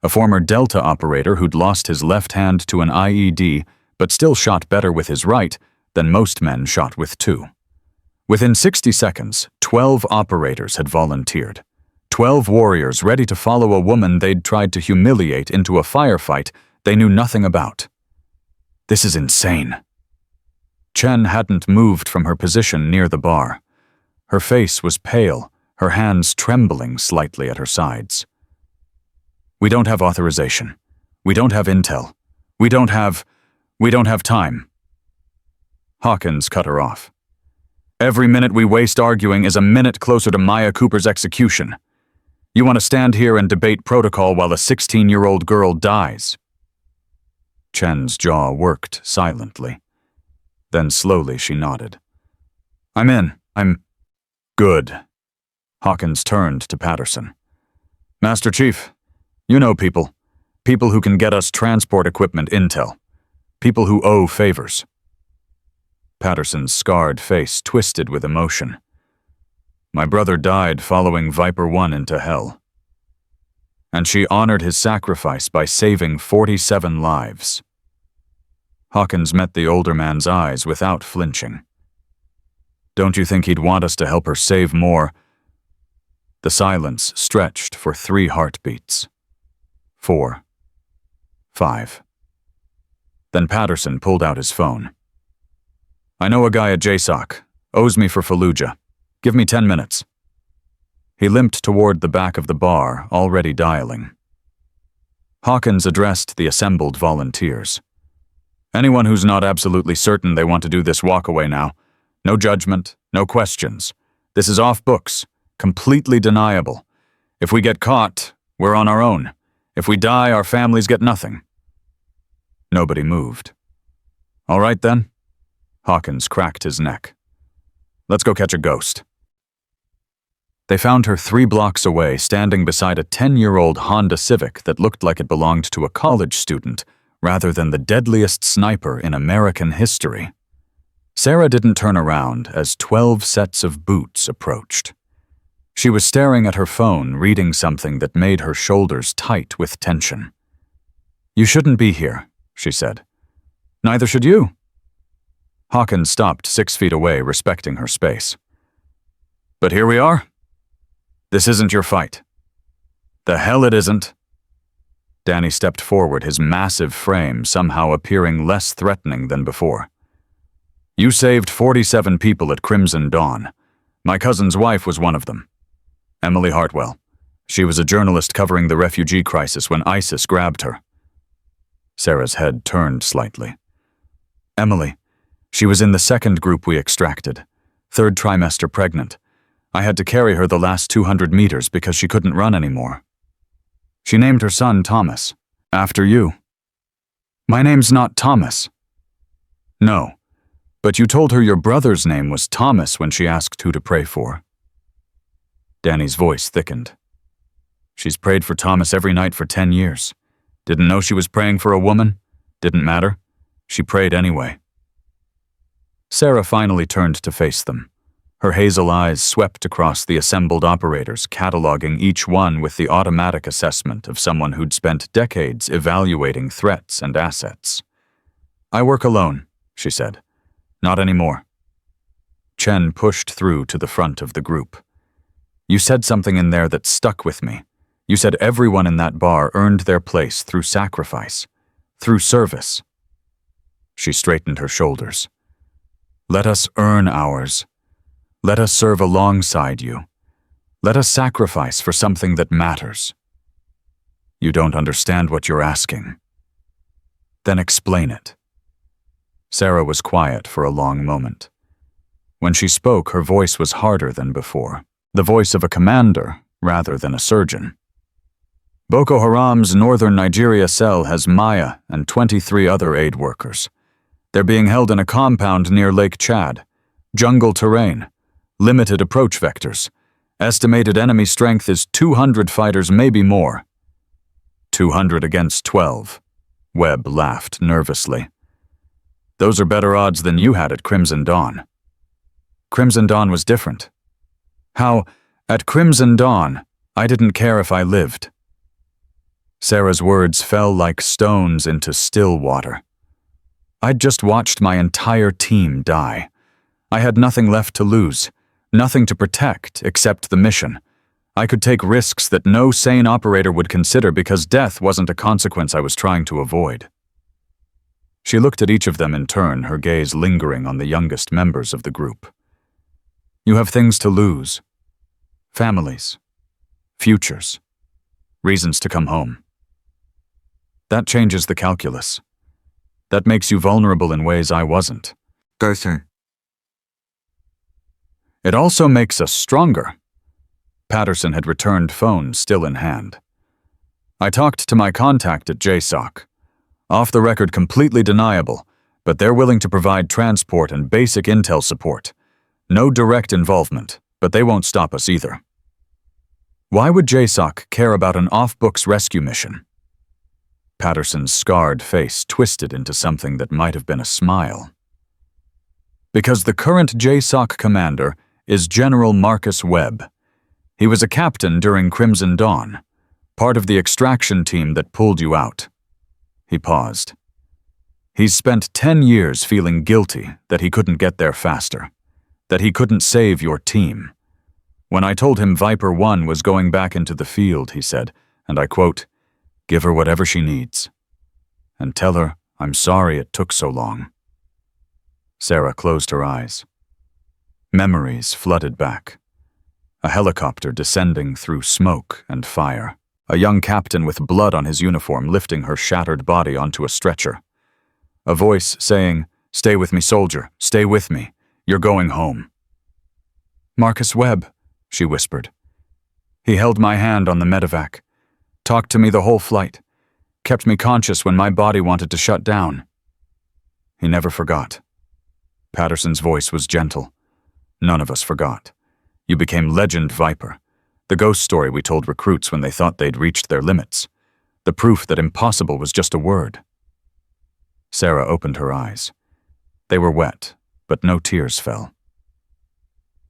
A former Delta operator who'd lost his left hand to an IED, but still shot better with his right than most men shot with 2. Within 60 seconds, 12 operators had volunteered. 12 warriors ready to follow a woman they'd tried to humiliate into a firefight they knew nothing about. This is insane. Chen hadn't moved from her position near the bar. Her face was pale, her hands trembling slightly at her sides. We don't have authorization. We don't have intel. We don't have time. Hawkins cut her off. Every minute we waste arguing is a minute closer to Maya Cooper's execution. You want to stand here and debate protocol while a 16-year-old girl dies? Chen's jaw worked silently. Then slowly she nodded. I'm in. I'm good. Hawkins turned to Patterson. Master Chief, you know people. People who can get us transport equipment intel. People who owe favors. Patterson's scarred face twisted with emotion. My brother died following Viper One into hell. And she honored his sacrifice by saving 47 lives. Hawkins met the older man's eyes without flinching. Don't you think he'd want us to help her save more? The silence stretched for 3 heartbeats. 4. 5. Then Patterson pulled out his phone. I know a guy at JSOC. Owes me for Fallujah. Give me 10 minutes. He limped toward the back of the bar, already dialing. Hawkins addressed the assembled volunteers. Anyone who's not absolutely certain they want to do this, walk away now. No judgment, no questions. This is off books, completely deniable. If we get caught, we're on our own. If we die, our families get nothing. Nobody moved. All right then. Hawkins cracked his neck. Let's go catch a ghost. They found her 3 blocks away, standing beside a 10-year-old Honda Civic that looked like it belonged to a college student, rather than the deadliest sniper in American history. Sarah didn't turn around as 12 sets of boots approached. She was staring at her phone, reading something that made her shoulders tight with tension. "You shouldn't be here," she said. "Neither should you." Hawkins stopped 6 feet away, respecting her space. "But here we are. This isn't your fight." "The hell it isn't." Danny stepped forward, his massive frame somehow appearing less threatening than before. "You saved 47 people at Crimson Dawn. My cousin's wife was one of them. Emily Hartwell. She was a journalist covering the refugee crisis when ISIS grabbed her." Sarah's head turned slightly. "Emily. She was in the second group we extracted. 3rd trimester pregnant. I had to carry her the last 200 meters because she couldn't run anymore. She named her son Thomas, after you." "My name's not Thomas." "No, but you told her your brother's name was Thomas when she asked who to pray for." Danny's voice thickened. "She's prayed for Thomas every night for 10 years. Didn't know she was praying for a woman? Didn't matter. She prayed anyway." Sarah finally turned to face them. Her hazel eyes swept across the assembled operators, cataloging each one with the automatic assessment of someone who'd spent decades evaluating threats and assets. "I work alone," she said. "Not anymore." Chen pushed through to the front of the group. "You said something in there that stuck with me. You said everyone in that bar earned their place through sacrifice, through service." She straightened her shoulders. "Let us earn ours. Let us serve alongside you. Let us sacrifice for something that matters." "You don't understand what you're asking." "Then explain it." Sarah was quiet for a long moment. When she spoke, her voice was harder than before, the voice of a commander rather than a surgeon. "Boko Haram's northern Nigeria cell has Maya and 23 other aid workers. They're being held in a compound near Lake Chad. Jungle terrain. Limited approach vectors. Estimated enemy strength is 200 fighters, maybe more." 200 against 12. Webb laughed nervously. "Those are better odds than you had at Crimson Dawn." "Crimson Dawn was different." "How, at Crimson Dawn, I didn't care if I lived." Sarah's words fell like stones into still water. "I'd just watched my entire team die. I had nothing left to lose. Nothing to protect except the mission. I could take risks that no sane operator would consider because death wasn't a consequence I was trying to avoid." She looked at each of them in turn, her gaze lingering on the youngest members of the group. "You have things to lose. Families. Futures. Reasons to come home. That changes the calculus. That makes you vulnerable in ways I wasn't." Go through. "It also makes us stronger." Patterson had returned, phone still in hand. "I talked to my contact at JSOC. Off the record, completely deniable, but they're willing to provide transport and basic intel support. No direct involvement, but they won't stop us either." "Why would JSOC care about an off-books rescue mission?" Patterson's scarred face twisted into something that might have been a smile. "Because the current JSOC commander is General Marcus Webb. He was a captain during Crimson Dawn, part of the extraction team that pulled you out." He paused. "He's spent 10 years feeling guilty that he couldn't get there faster, that he couldn't save your team. When I told him Viper 1 was going back into the field, he said, and I quote, 'Give her whatever she needs. And tell her I'm sorry it took so long.'" Sarah closed her eyes. Memories flooded back. A helicopter descending through smoke and fire. a young captain with blood on his uniform lifting her shattered body onto a stretcher. A voice saying, "Stay with me, soldier, stay with me. You're going home." "Marcus Webb," she whispered. He held my hand on the medevac, talked to me the whole flight, kept me conscious when my body wanted to shut down. He never forgot. Patterson's voice was gentle. None of us forgot. You became Legend Viper, the ghost story we told recruits when they thought they'd reached their limits, the proof that impossible was just a word. Sarah opened her eyes. They were wet, but no tears fell.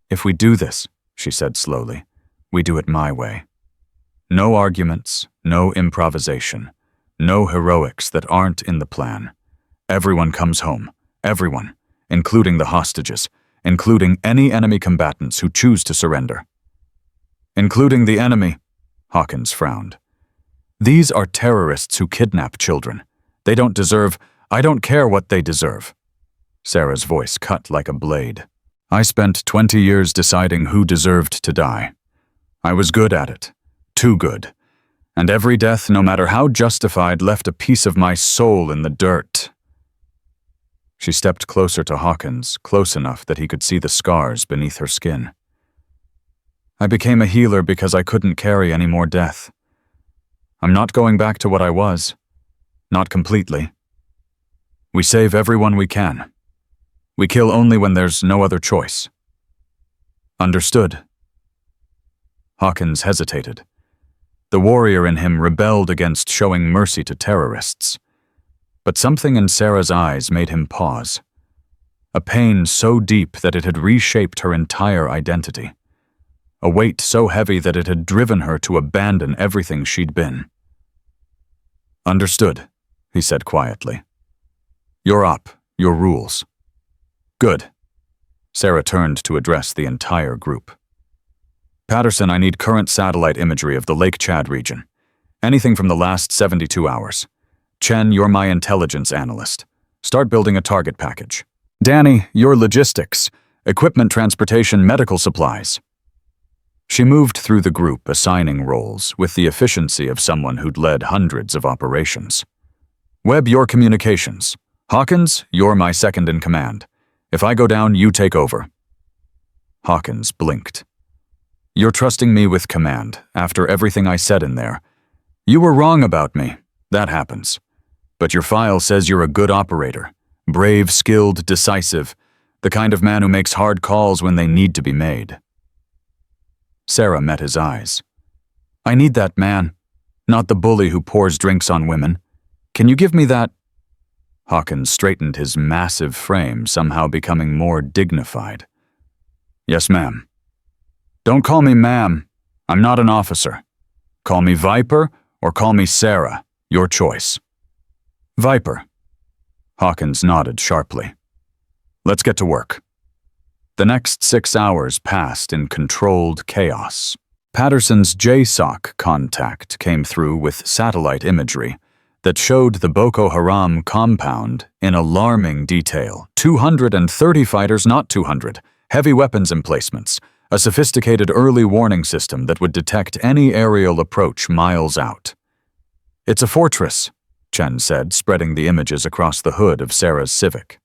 "If we do this," she said slowly, "we do it my way. No arguments, no improvisation, no heroics that aren't in the plan. Everyone comes home, everyone, including the hostages, including any enemy combatants who choose to surrender." "Including the enemy," Hawkins frowned. "These are terrorists who kidnap children. They don't deserve, I don't care what they deserve." Sarah's voice cut like a blade. "I spent 20 years deciding who deserved to die. I was good at it, too good. And every death, no matter how justified, left a piece of my soul in the dirt." She stepped closer to Hawkins, close enough that he could see the scars beneath her skin. "I became a healer because I couldn't carry any more death. I'm not going back to what I was. Not completely. We save everyone we can. We kill only when there's no other choice." "Understood." Hawkins hesitated. The warrior in him rebelled against showing mercy to terrorists. But something in Sarah's eyes made him pause. A pain so deep that it had reshaped her entire identity. A weight so heavy that it had driven her to abandon everything she'd been. "Understood," he said quietly. "You're up, your rules." "Good." Sarah turned to address the entire group. "Patterson, I need current satellite imagery of the Lake Chad region. Anything from the last 72 hours. Chen, you're my intelligence analyst. Start building a target package. Danny, you're logistics, equipment transportation, medical supplies." She moved through the group, assigning roles, with the efficiency of someone who'd led hundreds of operations. "Webb, your communications. Hawkins, you're my second in command. If I go down, you take over." Hawkins blinked. "You're trusting me with command, after everything I said in there. You were wrong about me. That happens. But your file says you're a good operator. Brave, skilled, decisive. The kind of man who makes hard calls when they need to be made." Sarah met his eyes. "I need that man, not the bully who pours drinks on women. Can you give me that?" Hawkins straightened his massive frame, somehow becoming more dignified. "Yes, ma'am." "Don't call me ma'am. I'm not an officer. Call me Viper or call me Sarah. Your choice." "Viper." Hawkins nodded sharply. "Let's get to work." The next 6 hours passed in controlled chaos. Patterson's JSOC contact came through with satellite imagery that showed the Boko Haram compound in alarming detail. 230 fighters, not 200, heavy weapons emplacements, a sophisticated early warning system that would detect any aerial approach miles out. "It's a fortress," Chen said, spreading the images across the hood of Sarah's Civic.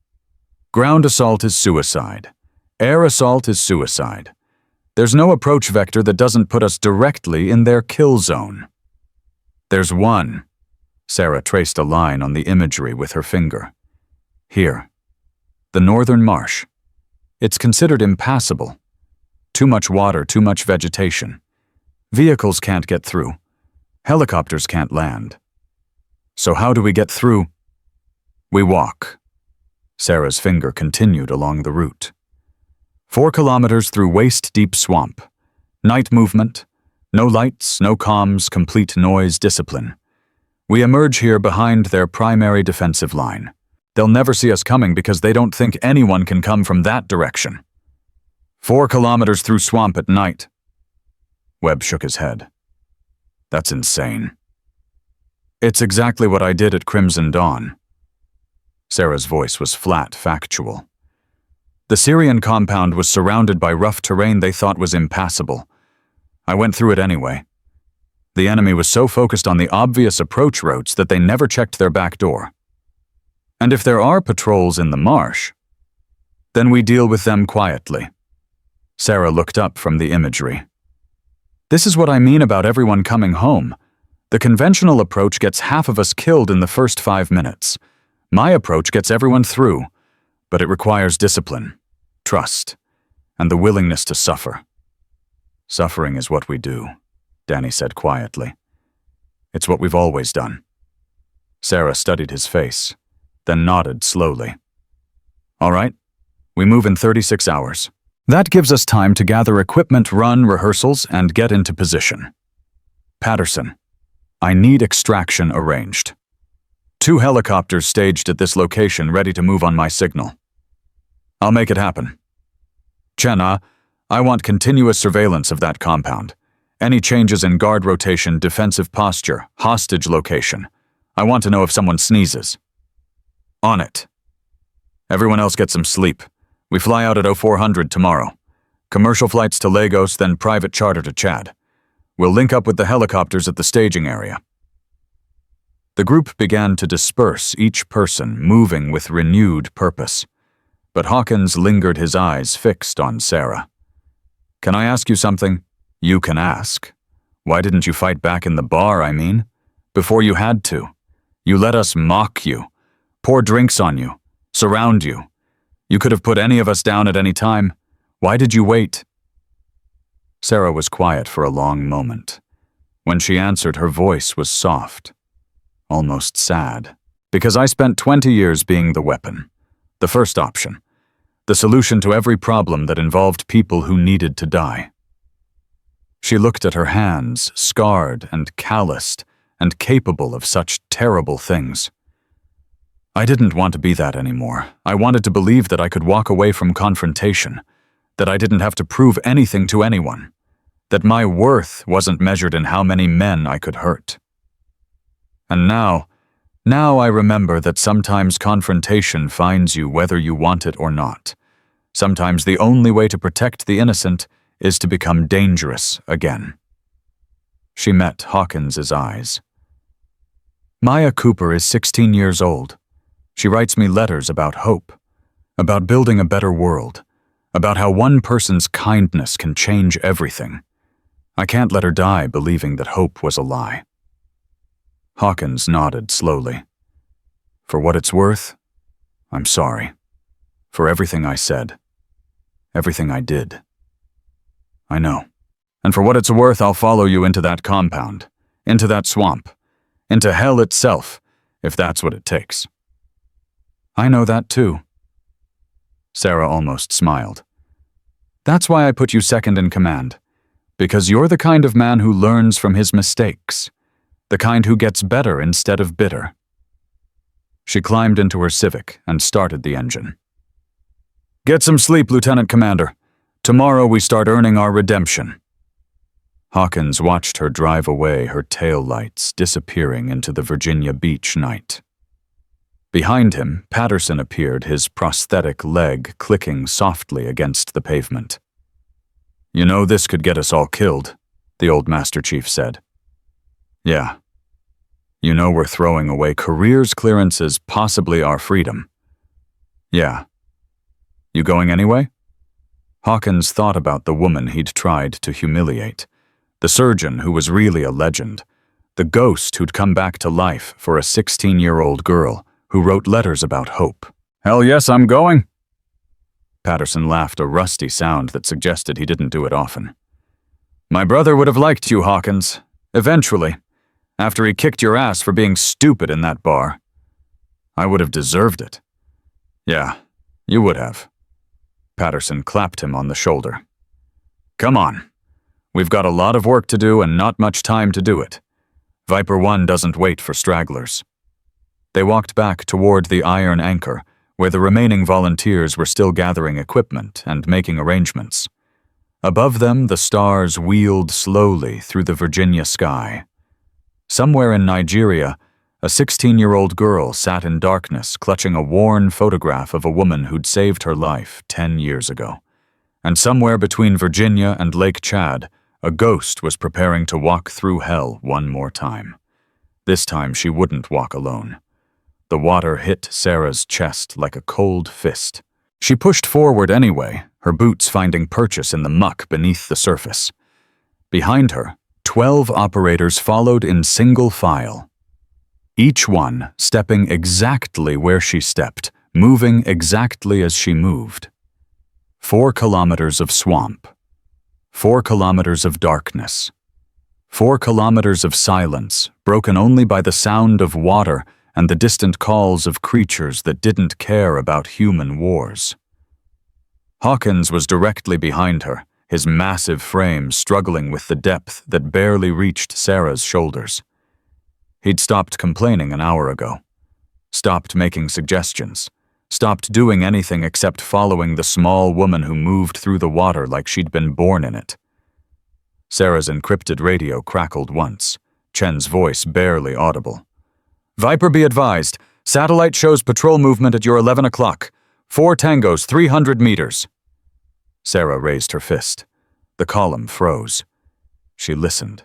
"Ground assault is suicide. Air assault is suicide. There's no approach vector that doesn't put us directly in their kill zone." "There's one." Sarah traced a line on the imagery with her finger. "Here. The northern marsh. It's considered impassable. Too much water, too much vegetation. Vehicles can't get through. Helicopters can't land. So how do we get through?" "We walk." Sarah's finger continued along the route. 4 kilometers through waist-deep swamp. Night movement. No lights, no comms, complete noise discipline. We emerge here behind their primary defensive line. They'll never see us coming because they don't think anyone can come from that direction. 4 kilometers through swamp at night. Webb shook his head. "That's insane." "It's exactly what I did at Crimson Dawn." Sarah's voice was flat, factual. "The Syrian compound was surrounded by rough terrain they thought was impassable. I went through it anyway. The enemy was so focused on the obvious approach routes that they never checked their back door. And if there are patrols in the marsh, then we deal with them quietly. Sarah looked up from the imagery. This is what I mean about everyone coming home. The conventional approach gets half of us killed in the first 5 minutes. My approach gets everyone through, but it requires discipline, trust, and the willingness to suffer. Suffering is what we do, Danny said quietly. It's what we've always done. Sarah studied his face, then nodded slowly. All right, we move in 36 hours. That gives us time to gather equipment, run rehearsals, and get into position. Patterson, I need extraction arranged. 2 helicopters staged at this location ready to move on my signal. I'll make it happen. Chenna, I want continuous surveillance of that compound. Any changes in guard rotation, defensive posture, hostage location. I want to know if someone sneezes. On it. Everyone else get some sleep. We fly out at 0400 tomorrow. Commercial flights to Lagos, then private charter to Chad. We'll link up with the helicopters at the staging area. The group began to disperse, each person moving with renewed purpose. But Hawkins lingered, his eyes fixed on Sarah. Can I ask you something? You can ask. Why didn't you fight back in the bar, I mean? Before you had to. You let us mock you, pour drinks on you, surround you. You could have put any of us down at any time. Why did you wait? Sarah was quiet for a long moment. When she answered, her voice was soft, almost sad. Because I spent 20 years being the weapon. The first option. The solution to every problem that involved people who needed to die. She looked at her hands, scarred and calloused, and capable of such terrible things. I didn't want to be that anymore. I wanted to believe that I could walk away from confrontation, that I didn't have to prove anything to anyone, that my worth wasn't measured in how many men I could hurt. And now I remember that sometimes confrontation finds you whether you want it or not. Sometimes the only way to protect the innocent is to become dangerous again. She met Hawkins's eyes. Maya Cooper is 16 years old. She writes me letters about hope, about building a better world, about how one person's kindness can change everything. I can't let her die believing that hope was a lie. Hawkins nodded slowly. For what it's worth, I'm sorry. For everything I said, everything I did. I know. And for what it's worth, I'll follow you into that compound, into that swamp, into hell itself, if that's what it takes. I know that too. Sarah almost smiled. That's why I put you second in command, because you're the kind of man who learns from his mistakes, the kind who gets better instead of bitter. She climbed into her Civic and started the engine. Get some sleep, Lieutenant Commander. Tomorrow we start earning our redemption. Hawkins watched her drive away, her tail lights disappearing into the Virginia Beach night. Behind him, Patterson appeared, his prosthetic leg clicking softly against the pavement. You know this could get us all killed, the old Master Chief said. Yeah. You know we're throwing away careers, clearances, possibly our freedom. Yeah. You going anyway? Hawkins thought about the woman he'd tried to humiliate, the surgeon who was really a legend, the ghost who'd come back to life for a 16-year-old girl who wrote letters about hope. Hell yes, I'm going. Patterson laughed, a rusty sound that suggested he didn't do it often. My brother would have liked you, Hawkins. Eventually. After he kicked your ass for being stupid in that bar. I would have deserved it. Yeah, you would have. Patterson clapped him on the shoulder. Come on. We've got a lot of work to do and not much time to do it. Viper 1 doesn't wait for stragglers. They walked back toward the iron anchor, where the remaining volunteers were still gathering equipment and making arrangements. Above them, the stars wheeled slowly through the Virginia sky. Somewhere in Nigeria, a 16-year-old girl sat in darkness, clutching a worn photograph of a woman who'd saved her life 10 years ago. And somewhere between Virginia and Lake Chad, A ghost was preparing to walk through hell one more time. This time she wouldn't walk alone. The water hit Sarah's chest like a cold fist. She pushed forward anyway, her boots finding purchase in the muck beneath the surface. Behind her, 12 operators followed in single file. Each one stepping exactly where she stepped, moving exactly as she moved. 4 kilometers of swamp. 4 kilometers of darkness. 4 kilometers of silence, broken only by the sound of water and the distant calls of creatures that didn't care about human wars. Hawkins was directly behind her, his massive frame struggling with the depth that barely reached Sarah's shoulders. He'd stopped complaining an hour ago, stopped making suggestions, stopped doing anything except following the small woman who moved through the water like she'd been born in it. Sarah's encrypted radio crackled once, Chen's voice barely audible. "Viper, be advised. Satellite shows patrol movement at your 11 o'clock. 4 tangos, 300 meters. Sarah raised her fist. The column froze. She listened,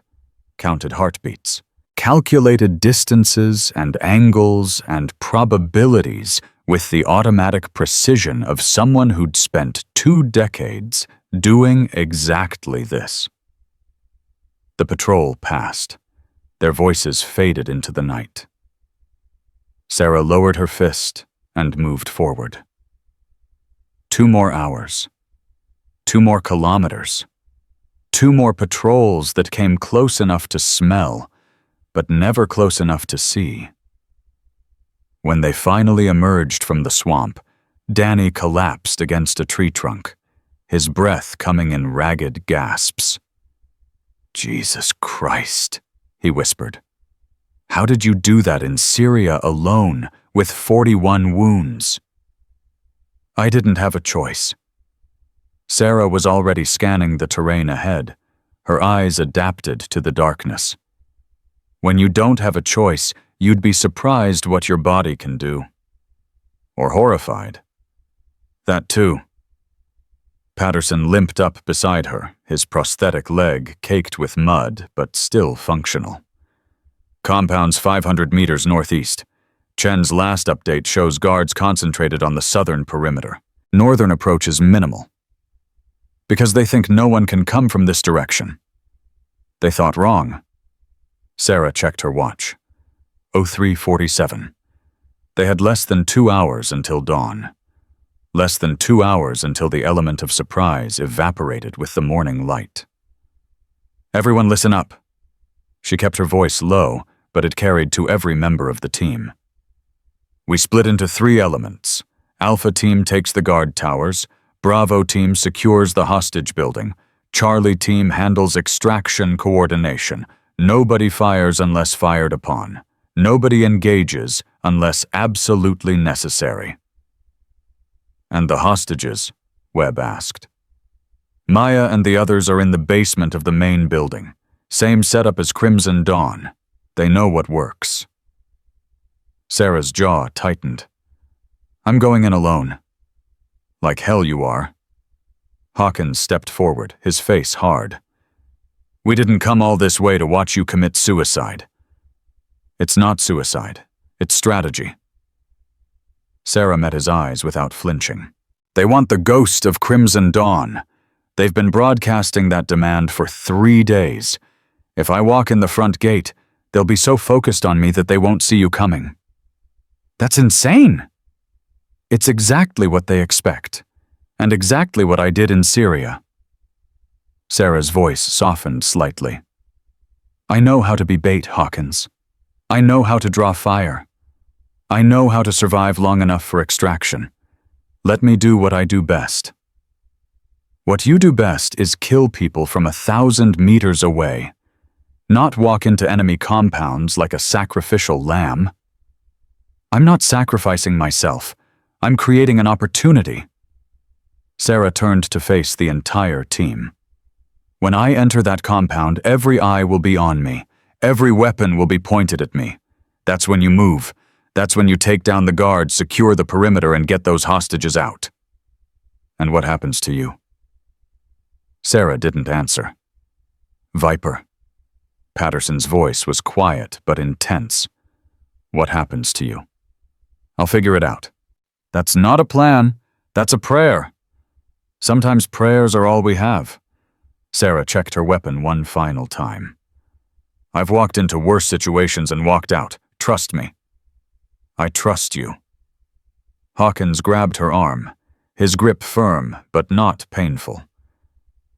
counted heartbeats, calculated distances and angles and probabilities with the automatic precision of someone who'd spent 2 decades doing exactly this. The patrol passed. Their voices faded into the night. Sarah lowered her fist and moved forward. 2 more hours. 2 more kilometers. 2 more patrols that came close enough to smell, but never close enough to see. When they finally emerged from the swamp, Danny collapsed against a tree trunk, his breath coming in ragged gasps. "Jesus Christ," he whispered. "How did you do that in Syria alone, with 41 wounds?" I didn't have a choice. Sarah was already scanning the terrain ahead, her eyes adapted to the darkness. When you don't have a choice, you'd be surprised what your body can do. Or horrified. That too. Patterson limped up beside her, his prosthetic leg caked with mud, but still functional. "Compound's 500 meters northeast. Chen's last update shows guards concentrated on the southern perimeter. Northern approach is minimal. Because they think no one can come from this direction. They thought wrong." Sarah checked her watch. 03:47. They had less than 2 hours until dawn. Less than 2 hours until the element of surprise evaporated with the morning light. "Everyone listen up." She kept her voice low, but it carried to every member of the team. "We split into 3 elements. Alpha team takes the guard towers, Bravo team secures the hostage building, Charlie team handles extraction coordination. Nobody fires unless fired upon. Nobody engages unless absolutely necessary." "And the hostages?" Webb asked. "Maya and the others are in the basement of the main building. Same setup as Crimson Dawn. They know what works." Sarah's jaw tightened. "I'm going in alone." "Like hell you are." Hawkins stepped forward, his face hard. "We didn't come all this way to watch you commit suicide." "It's not suicide. It's strategy." Sarah met his eyes without flinching. "They want the ghost of Crimson Dawn. They've been broadcasting that demand for 3 days. If I walk in the front gate, they'll be so focused on me that they won't see you coming." "That's insane!" "It's exactly what they expect, and exactly what I did in Syria." Sarah's voice softened slightly. "I know how to be bait, Hawkins. I know how to draw fire. I know how to survive long enough for extraction. Let me do what I do best." "What you do best is kill people from 1,000 meters away, not walk into enemy compounds like a sacrificial lamb." "I'm not sacrificing myself. I'm creating an opportunity." Sarah turned to face the entire team. "When I enter that compound, every eye will be on me. Every weapon will be pointed at me. That's when you move. That's when you take down the guards, secure the perimeter, and get those hostages out." "And what happens to you?" Sarah didn't answer. Viper. Patterson's voice was quiet but intense. What happens to you? I'll figure it out. That's not a plan. That's a prayer. Sometimes prayers are all we have. Sarah checked her weapon one final time. I've walked into worse situations and walked out. Trust me. I trust you. Hawkins grabbed her arm, his grip firm but not painful.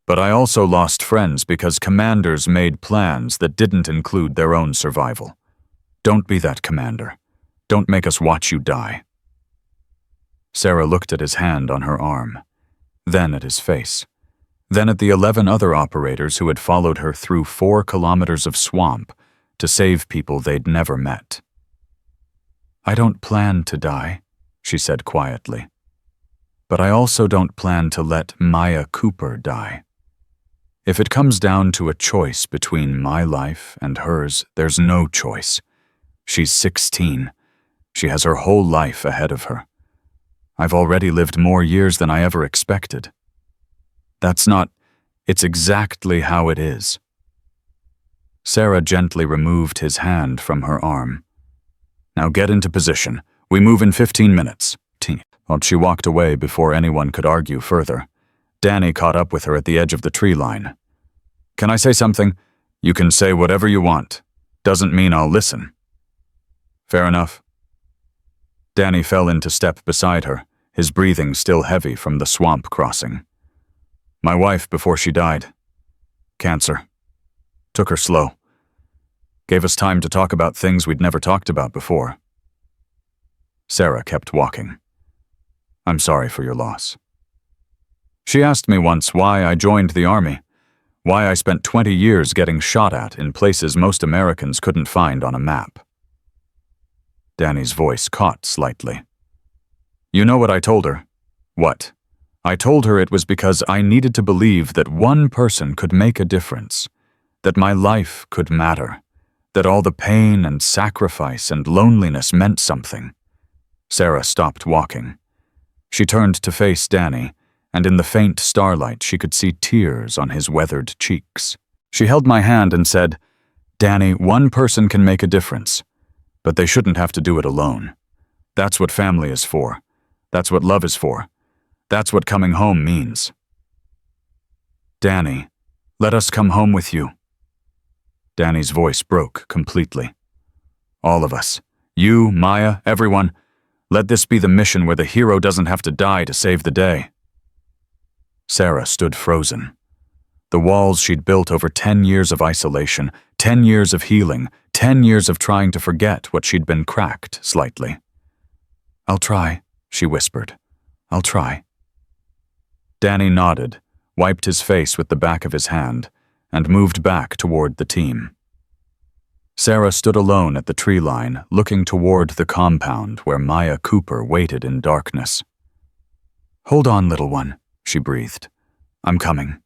But I also lost friends because commanders made plans that didn't include their own survival. Don't be that commander. Don't make us watch you die. Sarah looked at his hand on her arm, then at his face, then at the 11 other operators who had followed her through 4 kilometers of swamp to save people they'd never met. I don't plan to die, she said quietly. But I also don't plan to let Maya Cooper die. If it comes down to a choice between my life and hers, there's no choice. She's 16. She has her whole life ahead of her. I've already lived more years than I ever expected. It's exactly how it is. Sarah gently removed his hand from her arm. Now get into position. We move in 15 minutes. She walked away before anyone could argue further. Danny caught up with her at the edge of the tree line. Can I say something? You can say whatever you want. Doesn't mean I'll listen. Fair enough. Danny fell into step beside her, his breathing still heavy from the swamp crossing. My wife before she died. Cancer. Took her slow. Gave us time to talk about things we'd never talked about before. Sarah kept walking. I'm sorry for your loss. She asked me once why I joined the army, why I spent 20 years getting shot at in places most Americans couldn't find on a map. Danny's voice caught slightly. You know what I told her? What? I told her it was because I needed to believe that one person could make a difference, that my life could matter, that all the pain and sacrifice and loneliness meant something. Sarah stopped walking. She turned to face Danny, and in the faint starlight she could see tears on his weathered cheeks. She held my hand and said, Danny, one person can make a difference, but they shouldn't have to do it alone. That's what family is for. That's what love is for. That's what coming home means. Danny, let us come home with you. Danny's voice broke completely. All of us, you, Maya, everyone, let this be the mission where the hero doesn't have to die to save the day. Sarah stood frozen. The walls she'd built over 10 years of isolation, 10 years of healing, 10 years of trying to forget what she'd been cracked slightly. I'll try, she whispered. I'll try. Danny nodded, wiped his face with the back of his hand, and moved back toward the team. Sarah stood alone at the tree line, looking toward the compound where Maya Cooper waited in darkness. Hold on, little one, she breathed. I'm coming.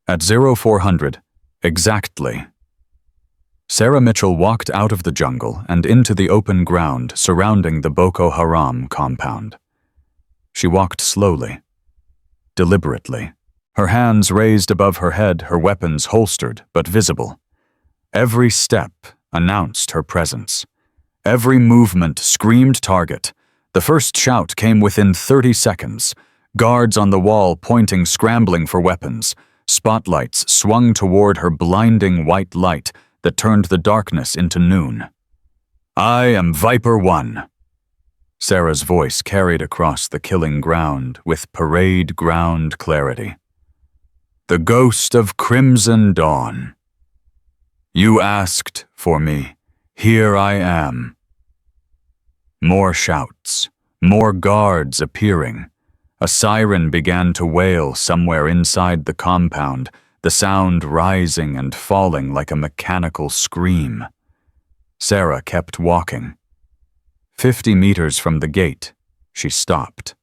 At 0400, exactly, Sarah Mitchell walked out of the jungle and into the open ground surrounding the Boko Haram compound. She walked slowly, deliberately, her hands raised above her head, her weapons holstered but visible. Every step announced her presence. Every movement screamed target. The first shout came within 30 seconds. Guards on the wall pointing, scrambling for weapons. Spotlights swung toward her, blinding white light that turned the darkness into noon. I am Viper 1. Sarah's voice carried across the killing ground with parade ground clarity. The ghost of Crimson Dawn. You asked for me. Here I am. More shouts, more guards appearing. A siren began to wail somewhere inside the compound, the sound rising and falling like a mechanical scream. Sarah kept walking. 50 meters from the gate, she stopped.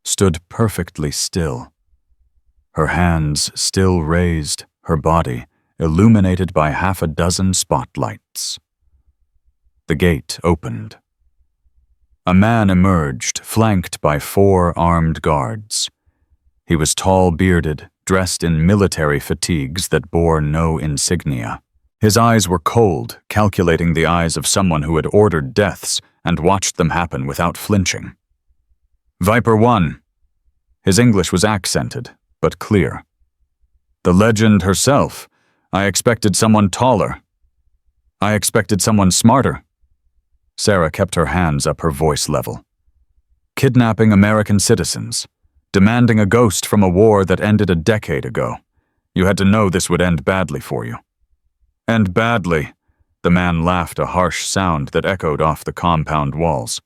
Stood perfectly still. Her hands still raised, her body illuminated by half a dozen spotlights. The gate opened. A man emerged, flanked by 4 armed guards. He was tall-bearded, dressed in military fatigues that bore no insignia. His eyes were cold, calculating the eyes of someone who had ordered deaths and watched them happen without flinching. "Viper 1. His English was accented, but clear. "The legend herself. I expected someone taller. I expected someone smarter." Sarah kept her hands up her voice level. "Kidnapping American citizens. Demanding a ghost from a war that ended a decade ago. You had to know this would end badly for you." "End badly." The man laughed, a harsh sound that echoed off the compound walls.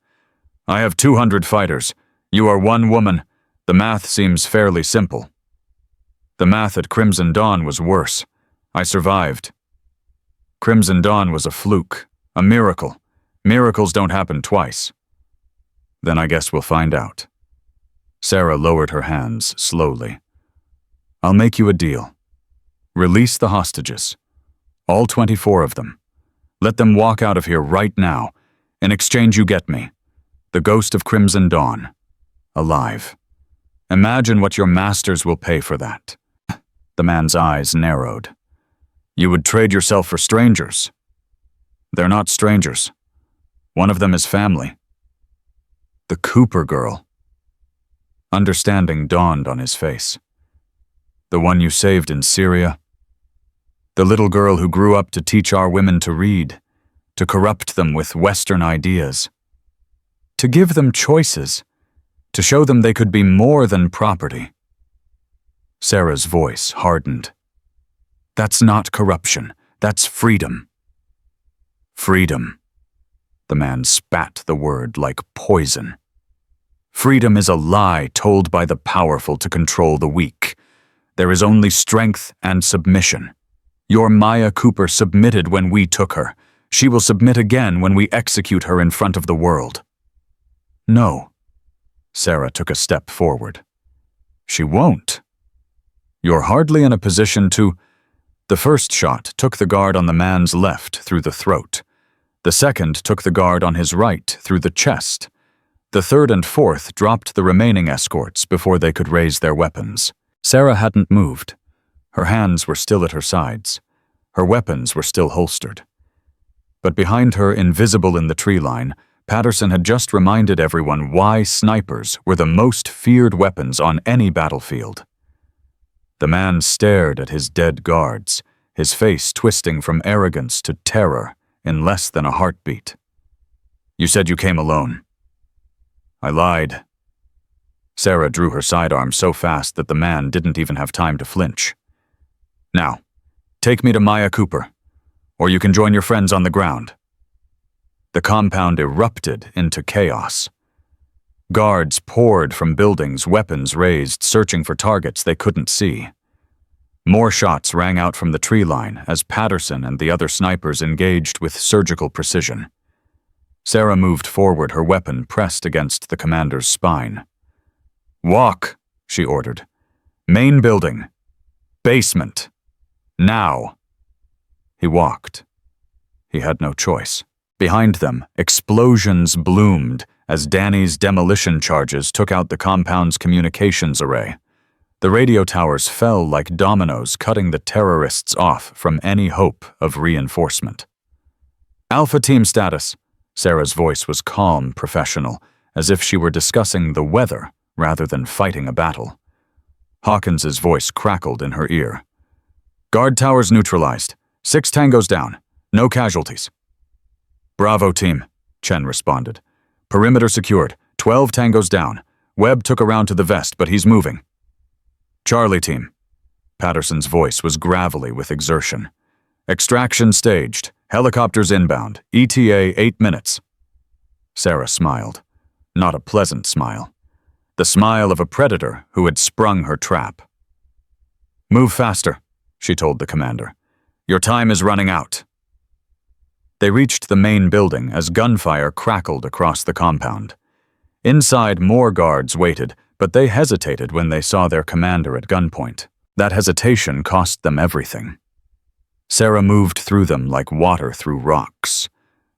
"I have 200 fighters. You are one woman. The math seems fairly simple." "The math at Crimson Dawn was worse. I survived." "Crimson Dawn was a fluke, a miracle. Miracles don't happen twice." "Then I guess we'll find out." Sarah lowered her hands slowly. "I'll make you a deal. Release the hostages. All 24 of them. Let them walk out of here right now. In exchange, you get me. The ghost of Crimson Dawn. Alive. Imagine what your masters will pay for that." The man's eyes narrowed. "You would trade yourself for strangers." "They're not strangers. One of them is family." "The Cooper girl." Understanding dawned on his face. "The one you saved in Syria? The little girl who grew up to teach our women to read, to corrupt them with Western ideas, to give them choices, to show them they could be more than property." Sarah's voice hardened. "That's not corruption. That's freedom." "Freedom." The man spat the word like poison. "Freedom is a lie told by the powerful to control the weak. There is only strength and submission. Your Maya Cooper submitted when we took her. She will submit again when we execute her in front of the world." "No." Sarah took a step forward. "She won't. You're hardly in a position to—" The first shot took the guard on the man's left through the throat. The second took the guard on his right through the chest. The third and fourth dropped the remaining escorts before they could raise their weapons. Sarah hadn't moved. Her hands were still at her sides. Her weapons were still holstered. But behind her, invisible in the tree line, Patterson had just reminded everyone why snipers were the most feared weapons on any battlefield. The man stared at his dead guards, his face twisting from arrogance to terror in less than a heartbeat. "You said you came alone." "I lied." Sarah drew her sidearm so fast that the man didn't even have time to flinch. "Now, take me to Maya Cooper, or you can join your friends on the ground." The compound erupted into chaos. Guards poured from buildings, weapons raised, searching for targets they couldn't see. More shots rang out from the tree line as Patterson and the other snipers engaged with surgical precision. Sarah moved forward, her weapon pressed against the commander's spine. "Walk," she ordered. "Main building. Basement. Now." He walked. He had no choice. Behind them, explosions bloomed as Danny's demolition charges took out the compound's communications array. The radio towers fell like dominoes, cutting the terrorists off from any hope of reinforcement. "Alpha Team status." Sarah's voice was calm, professional, as if she were discussing the weather rather than fighting a battle. Hawkins's voice crackled in her ear. "Guard towers neutralized. 6 tangos down. No casualties." "Bravo Team," Chen responded. "Perimeter secured. 12 tangos down. Webb took around to the vest, but he's moving." "Charlie Team." Patterson's voice was gravelly with exertion. "Extraction staged. Helicopters inbound. ETA 8 minutes." Sarah smiled. Not a pleasant smile. The smile of a predator who had sprung her trap. "Move faster," she told the commander. "Your time is running out." They reached the main building as gunfire crackled across the compound. Inside, more guards waited, but they hesitated when they saw their commander at gunpoint. That hesitation cost them everything. Sarah moved through them like water through rocks.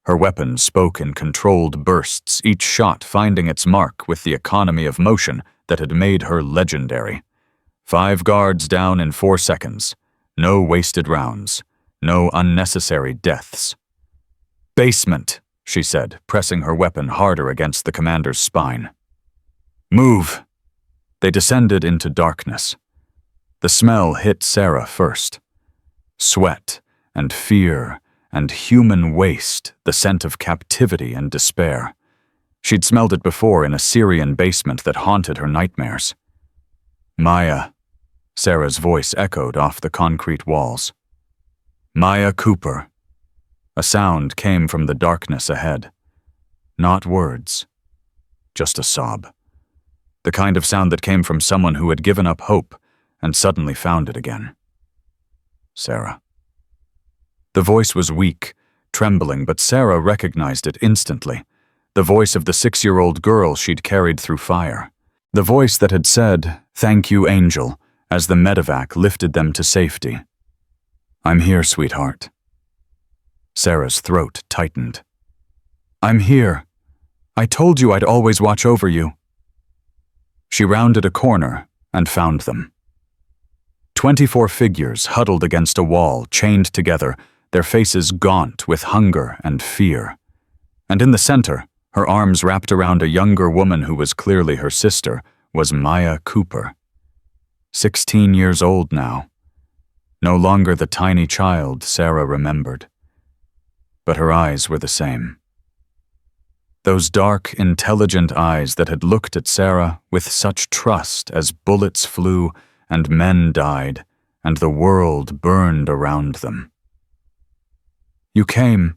Her weapon spoke in controlled bursts, each shot finding its mark with the economy of motion that had made her legendary. 5 guards down in 4 seconds. No wasted rounds. No unnecessary deaths. "Basement," she said, pressing her weapon harder against the commander's spine. "Move." They descended into darkness. The smell hit Sarah first. Sweat and fear and human waste, the scent of captivity and despair. She'd smelled it before in a Syrian basement that haunted her nightmares. "Maya," Sarah's voice echoed off the concrete walls. "Maya Cooper." A sound came from the darkness ahead. Not words, just a sob. The kind of sound that came from someone who had given up hope and suddenly found it again. Sarah. The voice was weak, trembling, but Sarah recognized it instantly. The voice of the 6-year-old girl she'd carried through fire. The voice that had said, "Thank you, Angel," as the medevac lifted them to safety. "I'm here, sweetheart." Sarah's throat tightened. "I'm here. I told you I'd always watch over you." She rounded a corner and found them. 24 figures huddled against a wall, chained together, their faces gaunt with hunger and fear. And in the center, her arms wrapped around a younger woman who was clearly her sister, was Maya Cooper. 16 years old now. No longer the tiny child Sarah remembered. But her eyes were the same. Those dark, intelligent eyes that had looked at Sarah with such trust as bullets flew and men died and the world burned around them. "You came,"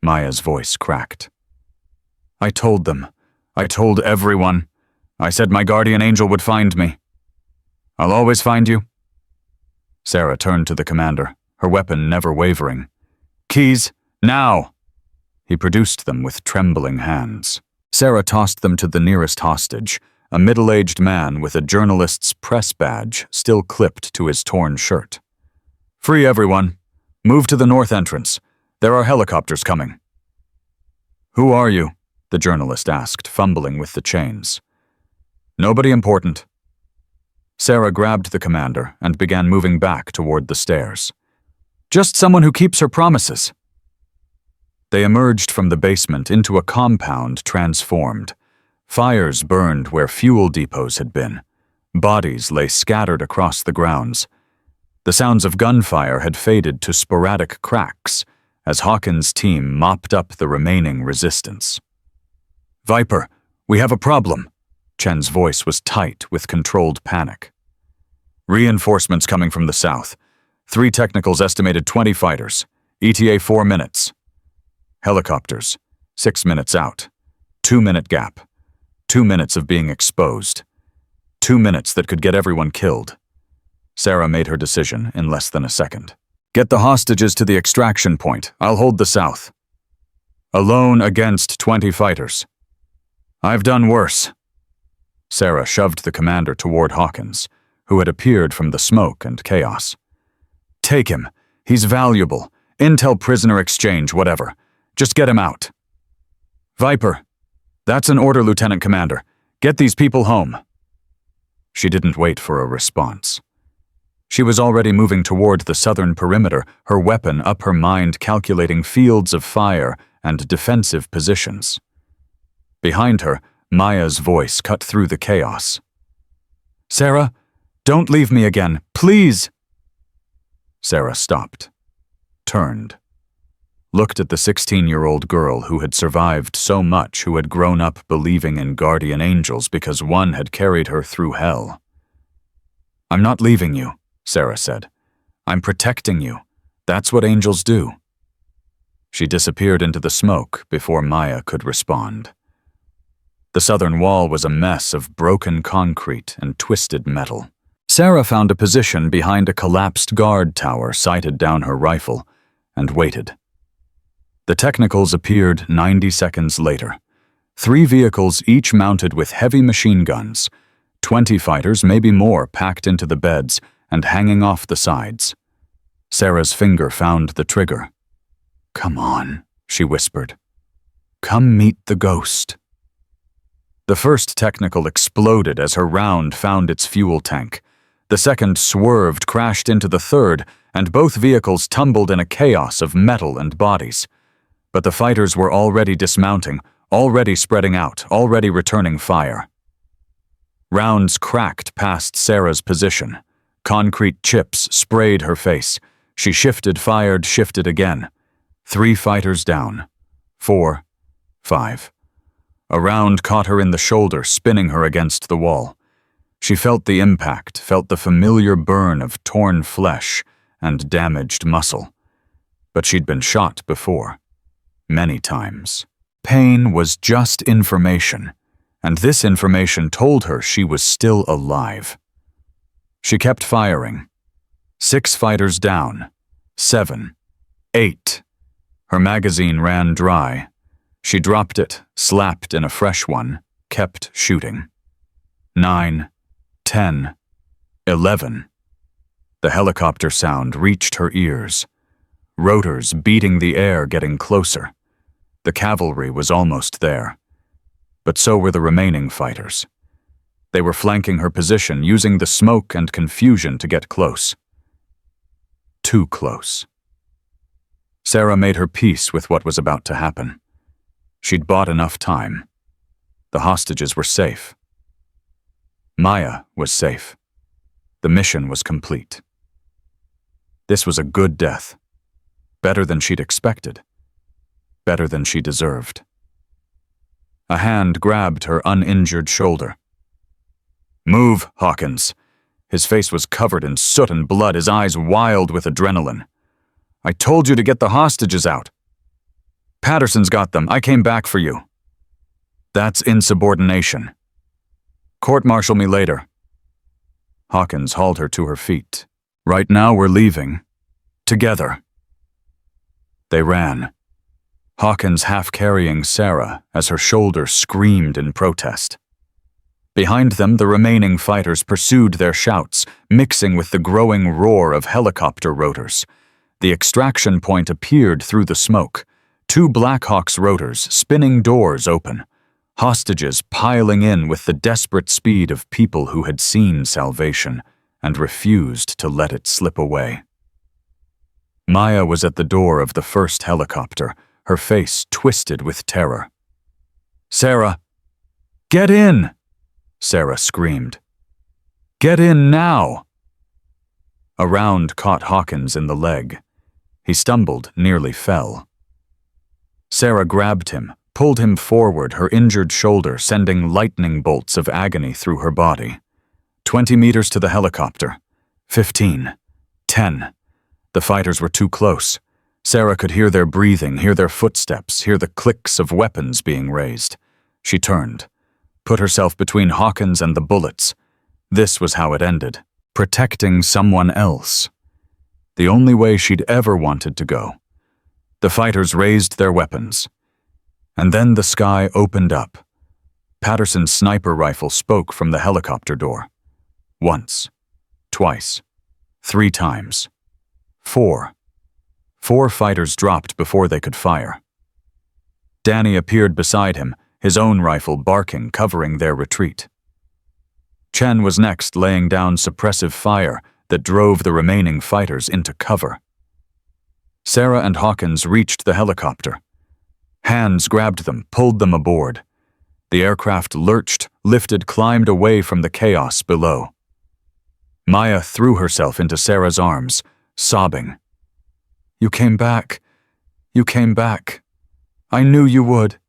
Maya's voice cracked. "I told them. I told everyone. I said my guardian angel would find me. I'll always find you." Sarah turned to the commander, her weapon never wavering. "Keys, now!" He produced them with trembling hands. Sarah tossed them to the nearest hostage, a middle-aged man with a journalist's press badge still clipped to his torn shirt. "Free everyone. Move to the north entrance. There are helicopters coming." "Who are you?" the journalist asked, fumbling with the chains. "Nobody important." Sarah grabbed the commander and began moving back toward the stairs. "Just someone who keeps her promises." They emerged from the basement into a compound transformed. Fires burned where fuel depots had been. Bodies lay scattered across the grounds. The sounds of gunfire had faded to sporadic cracks as Hawkins' team mopped up the remaining resistance. "Viper, we have a problem." Chen's voice was tight with controlled panic. "Reinforcements coming from the south. 3 technicals estimated 20 fighters. ETA 4 minutes. Helicopters, 6 minutes out. 2-minute gap. 2 minutes of being exposed. 2 minutes that could get everyone killed." Sarah made her decision in less than a second. "Get the hostages to the extraction point. I'll hold the south." "Alone against 20 fighters." "I've done worse." Sarah shoved the commander toward Hawkins, who had appeared from the smoke and chaos. "Take him. He's valuable. Intel prisoner exchange, whatever. Just get him out." "Viper, that's an order, Lieutenant Commander. Get these people home." She didn't wait for a response. She was already moving toward the southern perimeter, her weapon up her mind calculating fields of fire and defensive positions. Behind her, Maya's voice cut through the chaos. "Sarah, don't leave me again, please!" Sarah stopped, turned, looked at the 16-year-old girl who had survived so much, who had grown up believing in guardian angels because one had carried her through hell. "I'm not leaving you," Sarah said. "I'm protecting you. That's what angels do." She disappeared into the smoke before Maya could respond. The southern wall was a mess of broken concrete and twisted metal. Sarah found a position behind a collapsed guard tower, sighted down her rifle, and waited. The technicals appeared 90 seconds later. 3 vehicles each mounted with heavy machine guns, 20 fighters, maybe more, packed into the beds and hanging off the sides. Sarah's finger found the trigger. "Come on," she whispered. "Come meet the ghost." The first technical exploded as her round found its fuel tank. The second swerved, crashed into the third, and both vehicles tumbled in a chaos of metal and bodies. But the fighters were already dismounting, already spreading out, already returning fire. Rounds cracked past Sarah's position. Concrete chips sprayed her face. She shifted, fired, shifted again. 3 fighters down. 4, 5. A round caught her in the shoulder, spinning her against the wall. She felt the impact, felt the familiar burn of torn flesh and damaged muscle. But she'd been shot before. Many times. Pain was just information, and this information told her she was still alive. She kept firing. 6 fighters down. 7. 8. Her magazine ran dry. She dropped it, slapped in a fresh one, kept shooting. 9. 10. 11. The helicopter sound reached her ears. Rotors beating the air, getting closer. The cavalry was almost there. But so were the remaining fighters. They were flanking her position, using the smoke and confusion to get close. Too close. Sarah made her peace with what was about to happen. She'd bought enough time. The hostages were safe. Maya was safe. The mission was complete. This was a good death. Better than she'd expected. Better than she deserved. A hand grabbed her uninjured shoulder. "Move, Hawkins." His face was covered in soot and blood, his eyes wild with adrenaline. "I told you to get the hostages out. Patterson's got them. I came back for you." "That's insubordination. Court-martial me later." Hawkins hauled her to her feet. "Right now we're leaving. Together." They ran. Hawkins half-carrying Sarah as her shoulder screamed in protest. Behind them, the remaining fighters pursued their shouts, mixing with the growing roar of helicopter rotors. The extraction point appeared through the smoke. 2 Blackhawks rotors, spinning doors open. Hostages piling in with the desperate speed of people who had seen salvation and refused to let it slip away. Maya was at the door of the first helicopter, her face twisted with terror. "Sarah, get in!" Sarah screamed. "Get in now!" A round caught Hawkins in the leg. He stumbled, nearly fell. Sarah grabbed him, pulled him forward, her injured shoulder sending lightning bolts of agony through her body. 20 meters to the helicopter. 15. 10. The fighters were too close. Sarah could hear their breathing, hear their footsteps, hear the clicks of weapons being raised. She turned, put herself between Hawkins and the bullets. This was how it ended. Protecting someone else. The only way she'd ever wanted to go. The fighters raised their weapons. And then the sky opened up. Patterson's sniper rifle spoke from the helicopter door. Once. Twice. 3 times. 4. 4 fighters dropped before they could fire. Danny appeared beside him, his own rifle barking, covering their retreat. Chen was next, laying down suppressive fire that drove the remaining fighters into cover. Sarah and Hawkins reached the helicopter. Hands grabbed them, pulled them aboard. The aircraft lurched, lifted, climbed away from the chaos below. Maya threw herself into Sarah's arms, sobbing. "You came back. You came back. I knew you would."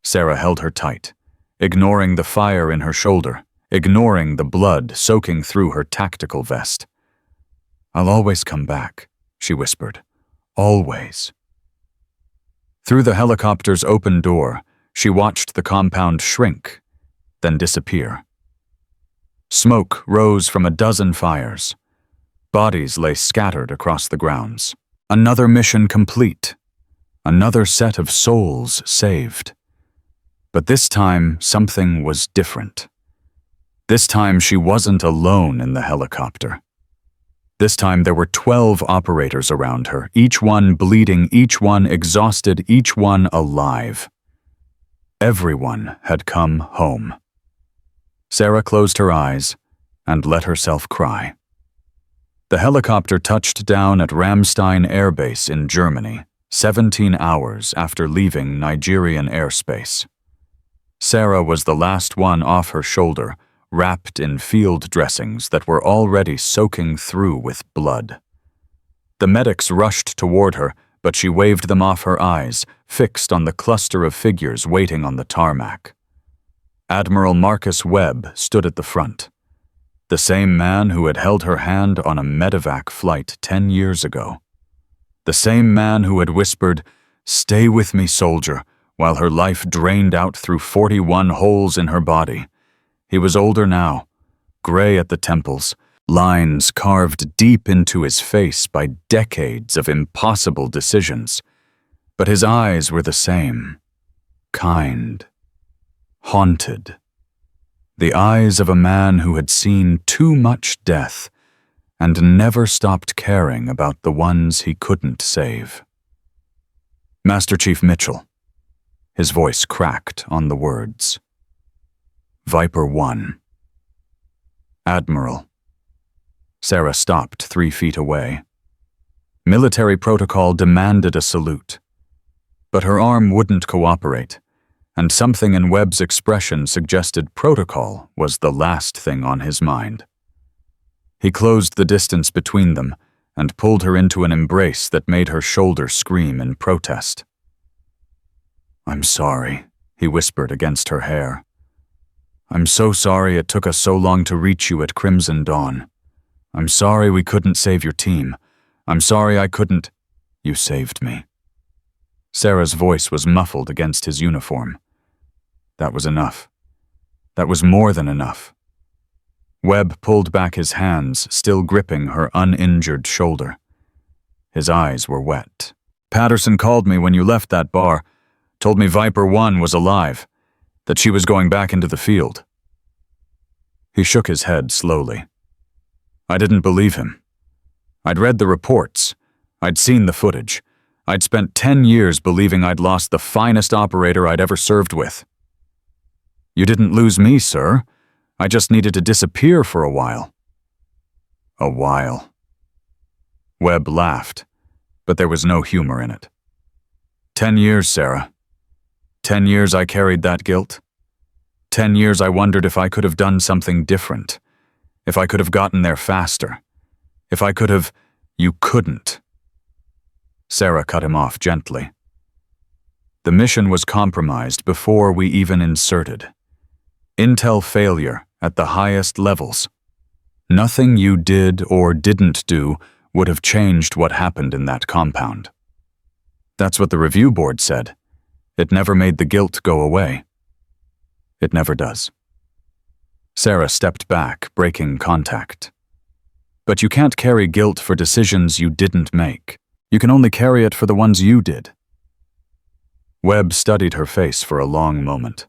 Sarah held her tight, ignoring the fire in her shoulder, ignoring the blood soaking through her tactical vest. "I'll always come back," she whispered. "Always." Through the helicopter's open door, she watched the compound shrink, then disappear. Smoke rose from a dozen fires. Bodies lay scattered across the grounds. Another mission complete. Another set of souls saved. But this time, something was different. This time, she wasn't alone in the helicopter. This time, there were 12 operators around her, each one bleeding, each one exhausted, each one alive. Everyone had come home. Sarah closed her eyes, and let herself cry. The helicopter touched down at Ramstein Air Base in Germany, 17 hours after leaving Nigerian airspace. Sarah was the last one off her shoulder, wrapped in field dressings that were already soaking through with blood. The medics rushed toward her, but she waved them off her eyes, fixed on the cluster of figures waiting on the tarmac. Admiral Marcus Webb stood at the front, the same man who had held her hand on a medevac flight 10 years ago. The same man who had whispered, "Stay with me, soldier," while her life drained out through 41 holes in her body. He was older now, gray at the temples, lines carved deep into his face by decades of impossible decisions. But his eyes were the same, kind, haunted. The eyes of a man who had seen too much death and never stopped caring about the ones he couldn't save. "Master Chief Mitchell." His voice cracked on the words. "Viper 1. "Admiral." Sarah stopped 3 feet away. Military protocol demanded a salute. But her arm wouldn't cooperate, and something in Webb's expression suggested protocol was the last thing on his mind. He closed the distance between them and pulled her into an embrace that made her shoulder scream in protest. "I'm sorry," he whispered against her hair. "I'm so sorry it took us so long to reach you at Crimson Dawn. I'm sorry we couldn't save your team. I'm sorry I couldn't—" "You saved me." Sarah's voice was muffled against his uniform. That was enough. That was more than enough. Webb pulled back his hands, still gripping her uninjured shoulder. His eyes were wet. "Patterson called me when you left that bar, told me Viper 1 was alive, that she was going back into the field." He shook his head slowly. I didn't believe him. I'd read the reports. I'd seen the footage. I'd spent 10 years believing I'd lost the finest operator I'd ever served with. "You didn't lose me, sir. I just needed to disappear for a while." "A while." Webb laughed, but there was no humor in it. 10 years, Sarah. 10 years I carried that guilt. 10 years I wondered if I could have done something different, if I could have gotten there faster, if I could have— "You couldn't." Sarah cut him off gently. "The mission was compromised before we even inserted. Intel failure at the highest levels. Nothing you did or didn't do would have changed what happened in that compound. That's what the review board said. It never made the guilt go away. It never does." Sarah stepped back, breaking contact. "But you can't carry guilt for decisions you didn't make. You can only carry it for the ones you did." Webb studied her face for a long moment.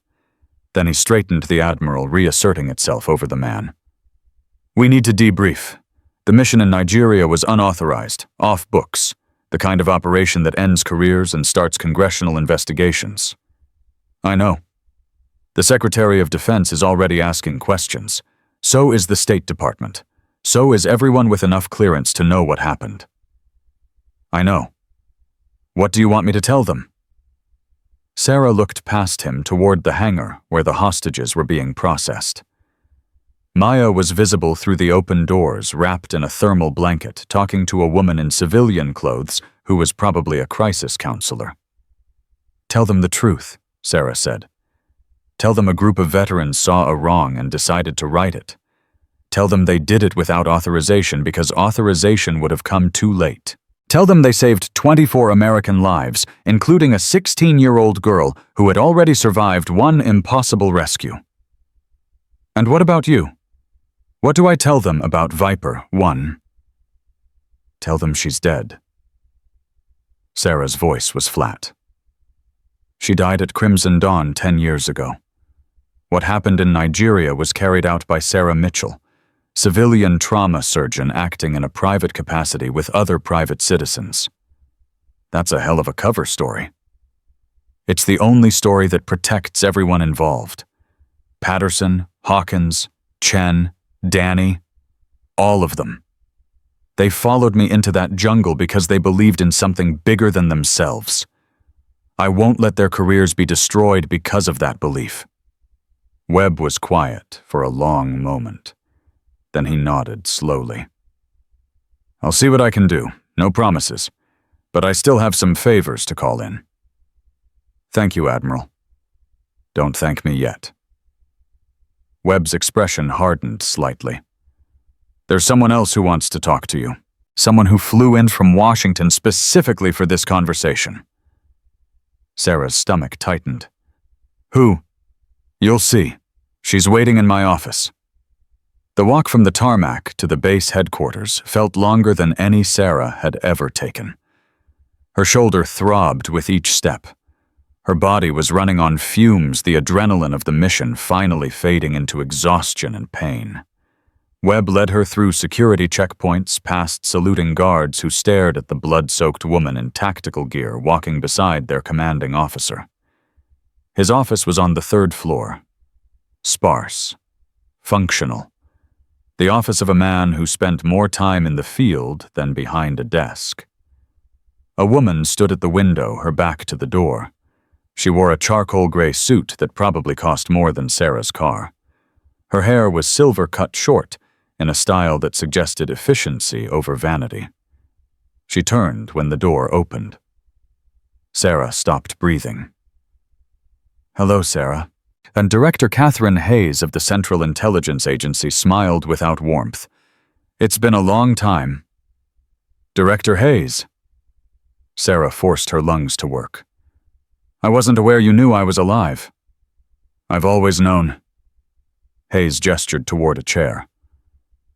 Then he straightened the Admiral, reasserting itself over the man. "We need to debrief. The mission in Nigeria was unauthorized, off books, the kind of operation that ends careers and starts congressional investigations." "I know. The Secretary of Defense is already asking questions. So is the State Department. So is everyone with enough clearance to know what happened." "I know. What do you want me to tell them?" Sarah looked past him toward the hangar where the hostages were being processed. Maya was visible through the open doors, wrapped in a thermal blanket, talking to a woman in civilian clothes who was probably a crisis counselor. "Tell them the truth," Sarah said. "Tell them a group of veterans saw a wrong and decided to right it. Tell them they did it without authorization because authorization would have come too late. Tell them they saved 24 American lives, including a 16-year-old girl who had already survived one impossible rescue." "And what about you? What do I tell them about Viper 1? "Tell them she's dead." Sarah's voice was flat. "She died at Crimson Dawn 10 years ago. What happened in Nigeria was carried out by Sarah Mitchell, civilian trauma surgeon acting in a private capacity with other private citizens. That's a hell of a cover story. It's the only story that protects everyone involved. Patterson, Hawkins, Chen, Danny, all of them. They followed me into that jungle because they believed in something bigger than themselves. I won't let their careers be destroyed because of that belief." Webb was quiet for a long moment. Then he nodded slowly. "I'll see what I can do. No promises. But I still have some favors to call in." "Thank you, Admiral." "Don't thank me yet." Webb's expression hardened slightly. "There's someone else who wants to talk to you. Someone who flew in from Washington specifically for this conversation." Sarah's stomach tightened. "Who?" "You'll see. She's waiting in my office." The walk from the tarmac to the base headquarters felt longer than any Sarah had ever taken. Her shoulder throbbed with each step. Her body was running on fumes, the adrenaline of the mission finally fading into exhaustion and pain. Webb led her through security checkpoints, past saluting guards who stared at the blood-soaked woman in tactical gear walking beside their commanding officer. His office was on the 3rd floor. Sparse. Functional. The office of a man who spent more time in the field than behind a desk. A woman stood at the window, her back to the door. She wore a charcoal gray suit that probably cost more than Sarah's car. Her hair was silver cut short, in a style that suggested efficiency over vanity. She turned when the door opened. Sarah stopped breathing. "Hello, Sarah." And Director Catherine Hayes of the Central Intelligence Agency smiled without warmth. "It's been a long time." "Director Hayes." Sarah forced her lungs to work. "I wasn't aware you knew I was alive." "I've always known." Hayes gestured toward a chair.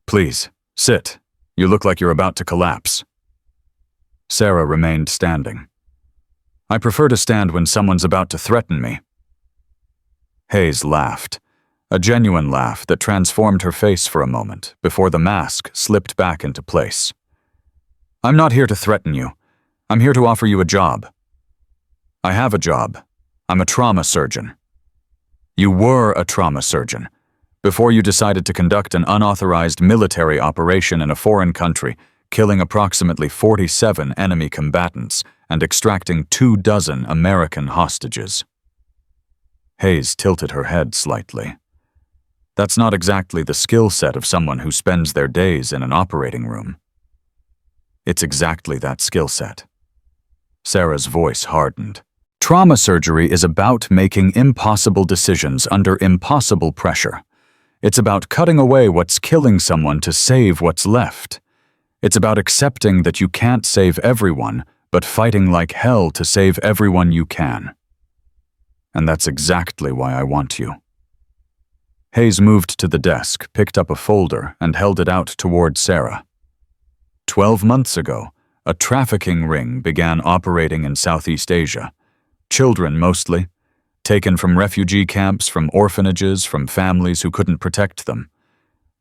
"Please, sit. You look like you're about to collapse." Sarah remained standing. "I prefer to stand when someone's about to threaten me." Hayes laughed, a genuine laugh that transformed her face for a moment before the mask slipped back into place. "I'm not here to threaten you. I'm here to offer you a job." "I have a job. I'm a trauma surgeon." "You were a trauma surgeon before you decided to conduct an unauthorized military operation in a foreign country, killing approximately 47 enemy combatants and extracting 24 American hostages." Hayes tilted her head slightly. "That's not exactly the skill set of someone who spends their days in an operating room." "It's exactly that skill set." Sarah's voice hardened. "Trauma surgery is about making impossible decisions under impossible pressure. It's about cutting away what's killing someone to save what's left. It's about accepting that you can't save everyone, but fighting like hell to save everyone you can. And that's exactly why I want you." Hayes moved to the desk, picked up a folder, and held it out toward Sarah. 12 months ago, a trafficking ring began operating in Southeast Asia. Children mostly, taken from refugee camps, from orphanages, from families who couldn't protect them.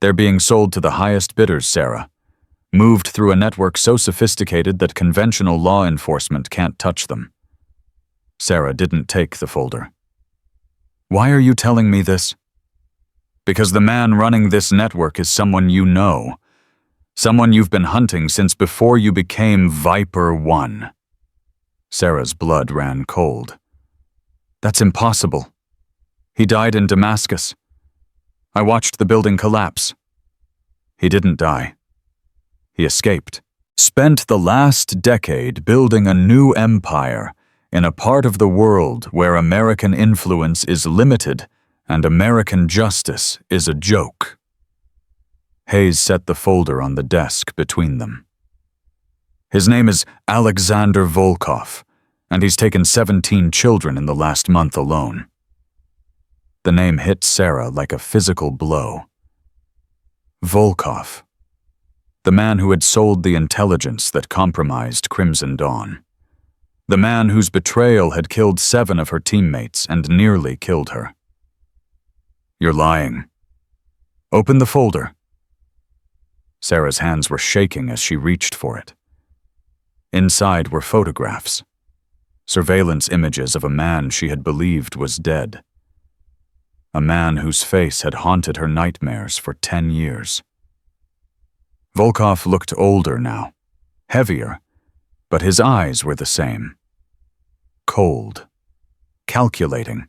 They're being sold to the highest bidders, Sarah. Moved through a network so sophisticated that conventional law enforcement can't touch them. Sarah didn't take the folder. "Why are you telling me this?" "Because the man running this network is someone you know. Someone you've been hunting since before you became Viper 1. Sarah's blood ran cold. "That's impossible. He died in Damascus. I watched the building collapse." "He didn't die. He escaped. Spent the last decade building a new empire in a part of the world where American influence is limited and American justice is a joke." Hayes set the folder on the desk between them. "His name is Alexander Volkov, and he's taken 17 children in the last month alone." The name hit Sarah like a physical blow. Volkov. The man who had sold the intelligence that compromised Crimson Dawn. The man whose betrayal had killed 7 of her teammates and nearly killed her. "You're lying. Open the folder." Sarah's hands were shaking as she reached for it. Inside were photographs. Surveillance images of a man she had believed was dead. a man whose face had haunted her nightmares for 10 years. Volkov looked older now, heavier, but his eyes were the same. Cold, calculating.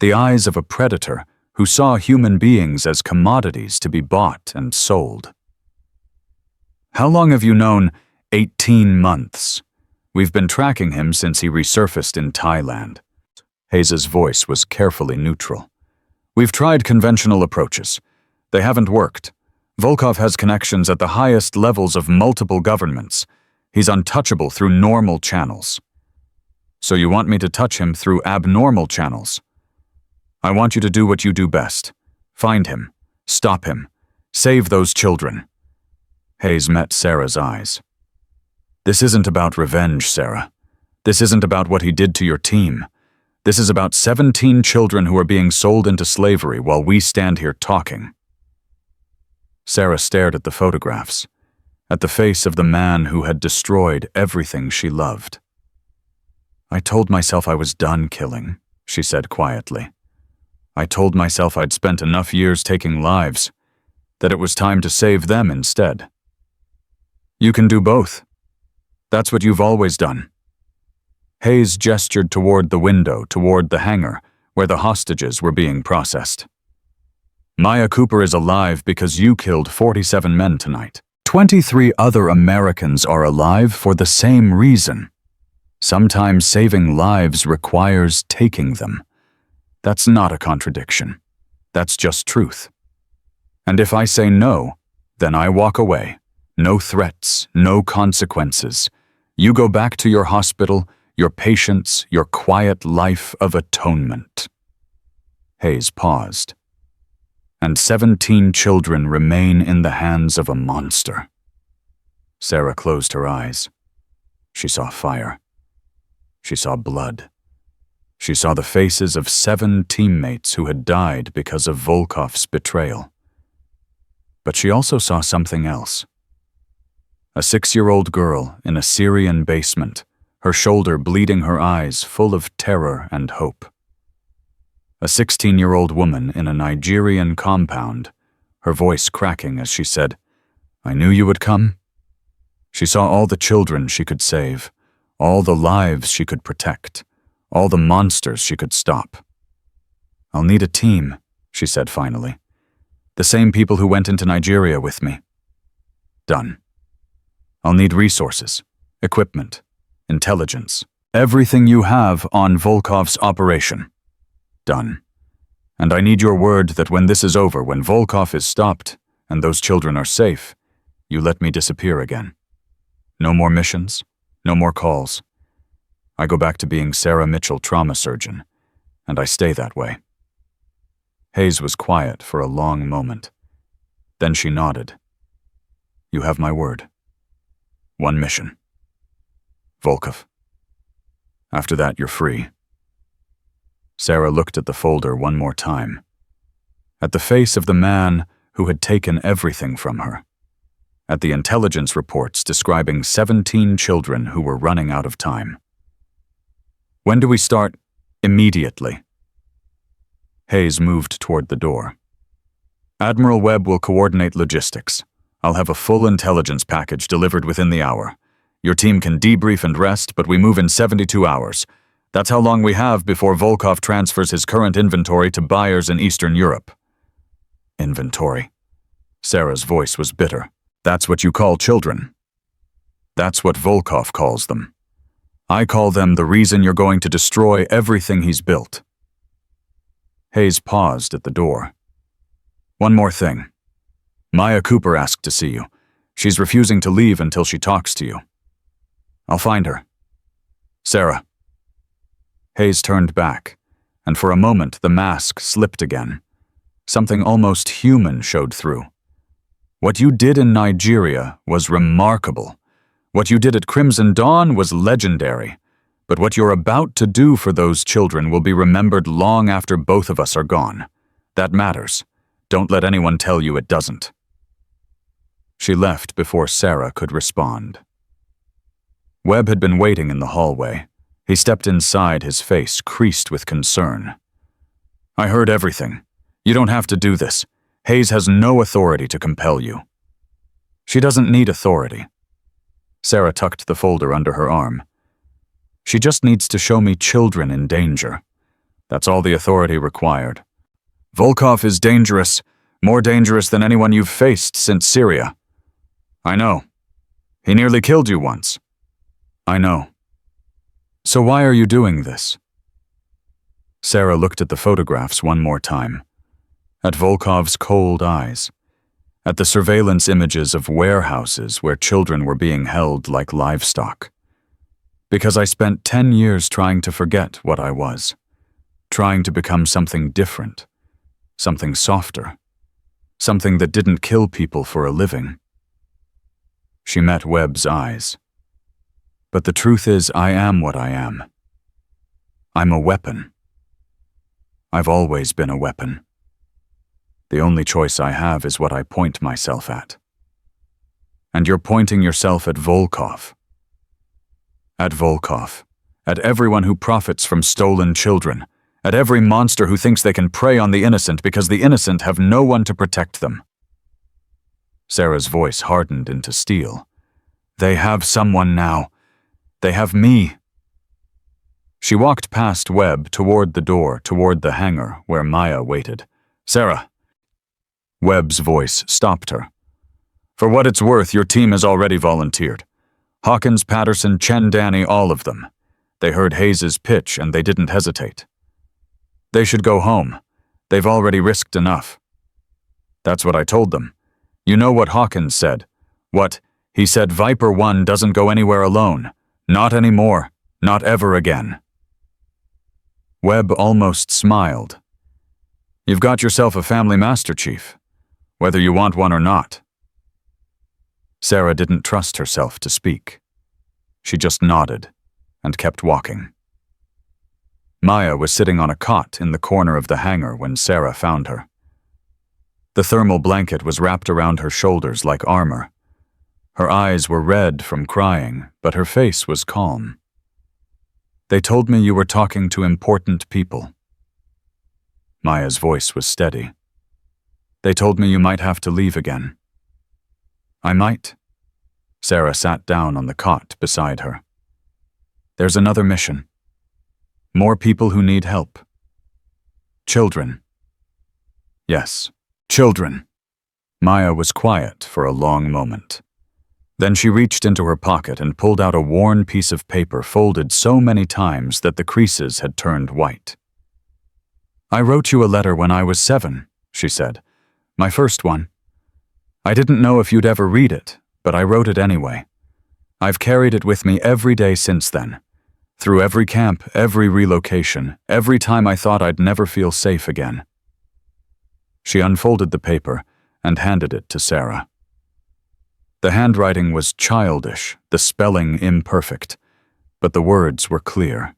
The eyes of a predator who saw human beings as commodities to be bought and sold. "How long have you known?" 18 months. We've been tracking him since he resurfaced in Thailand. Hayes's voice was carefully neutral. "We've tried conventional approaches. They haven't worked. Volkov has connections at the highest levels of multiple governments. He's untouchable through normal channels. So you want me to touch him through abnormal channels? I want you to do what you do best. Find him. Stop him. Save those children." Hayes met Sarah's eyes. "This isn't about revenge, Sarah. This isn't about what he did to your team. This is about 17 children who are being sold into slavery while we stand here talking." Sarah stared at the photographs, at the face of the man who had destroyed everything she loved. "I told myself I was done killing," she said quietly. "I told myself I'd spent enough years taking lives, that it was time to save them instead." "You can do both. That's what you've always done." Hayes gestured toward the window, toward the hangar, where the hostages were being processed. "Maya Cooper is alive because you killed 47 men tonight. 23 other Americans are alive for the same reason. Sometimes saving lives requires taking them. That's not a contradiction. That's just truth. And if I say no, then I walk away. No threats, no consequences. You go back to your hospital, your patients, your quiet life of atonement." Hayes paused. "And 17 children remain in the hands of a monster." Sarah closed her eyes. She saw fire. She saw blood. She saw the faces of 7 teammates who had died because of Volkov's betrayal. But she also saw something else. A 6-year-old girl in a Syrian basement, her shoulder bleeding, her eyes full of terror and hope. A 16-year-old woman in a Nigerian compound, her voice cracking as she said, "I knew you would come." She saw all the children she could save, all the lives she could protect, all the monsters she could stop. "I'll need a team," she said finally. "The same people who went into Nigeria with me." "Done. I'll need resources, equipment, intelligence, everything you have on Volkov's operation." "Done. And I need your word that when this is over, when Volkov is stopped and those children are safe, you let me disappear again. No more missions, no more calls. I go back to being Sarah Mitchell, trauma surgeon, and I stay that way." Hayes was quiet for a long moment. Then she nodded. "You have my word. One mission. Volkov. After that, you're free." Sarah looked at the folder one more time, at the face of the man who had taken everything from her, at the intelligence reports describing 17 children who were running out of time. "When do we start?" "Immediately." Hayes moved toward the door. "Admiral Webb will coordinate logistics. I'll have a full intelligence package delivered within the hour. Your team can debrief and rest, but we move in 72 hours. That's how long we have before Volkov transfers his current inventory to buyers in Eastern Europe." "Inventory." Sarah's voice was bitter. "That's what you call children. That's what Volkov calls them. I call them the reason you're going to destroy everything he's built." Hayes paused at the door. "One more thing. Maya Cooper asked to see you. She's refusing to leave until she talks to you. I'll find her. Sarah." Hayes turned back, and for a moment the mask slipped again. Something almost human showed through. "What you did in Nigeria was remarkable. What you did at Crimson Dawn was legendary. But what you're about to do for those children will be remembered long after both of us are gone. That matters. Don't let anyone tell you it doesn't." She left before Sarah could respond. Webb had been waiting in the hallway. He stepped inside, his face creased with concern. I heard everything. You don't have to do this. Hayes has no authority to compel you. She doesn't need authority. Sarah tucked the folder under her arm. She just needs to show me children in danger. That's all the authority required. Volkov is dangerous, more dangerous than anyone you've faced since Syria. I know. He nearly killed you once. I know. So why are you doing this? Sarah looked at the photographs one more time. At Volkov's cold eyes. At the surveillance images of warehouses where children were being held like livestock. Because I spent 10 years trying to forget what I was. Trying to become something different. Something softer. Something that didn't kill people for a living. She met Webb's eyes. But the truth is, I am what I am. I'm a weapon. I've always been a weapon. The only choice I have is what I point myself at. And you're pointing yourself at Volkov. At Volkov. At everyone who profits from stolen children. At every monster who thinks they can prey on the innocent because the innocent have no one to protect them. Sarah's voice hardened into steel. They have someone now. They have me. She walked past Webb toward the door, toward the hangar where Maya waited. Sarah. Webb's voice stopped her. For what it's worth, your team has already volunteered. Hawkins, Patterson, Chen, Danny, all of them. They heard Hayes's pitch and they didn't hesitate. They should go home. They've already risked enough. That's what I told them. You know what Hawkins said. He said Viper 1 doesn't go anywhere alone. Not anymore. Not ever again. Webb almost smiled. You've got yourself a family master chief, whether you want one or not. Sarah didn't trust herself to speak. She just nodded and kept walking. Maya was sitting on a cot in the corner of the hangar when Sarah found her. The thermal blanket was wrapped around her shoulders like armor. Her eyes were red from crying, but her face was calm. They told me you were talking to important people. Maya's voice was steady. They told me you might have to leave again. I might. Sarah sat down on the cot beside her. There's another mission. More people who need help. Children. Yes, children. Maya was quiet for a long moment. Then she reached into her pocket and pulled out a worn piece of paper folded so many times that the creases had turned white. I wrote you a letter when I was 7, she said. My first one. I didn't know if you'd ever read it, but I wrote it anyway. I've carried it with me every day since then. Through every camp, every relocation, every time I thought I'd never feel safe again. She unfolded the paper and handed it to Sarah. The handwriting was childish, the spelling imperfect, but the words were clear.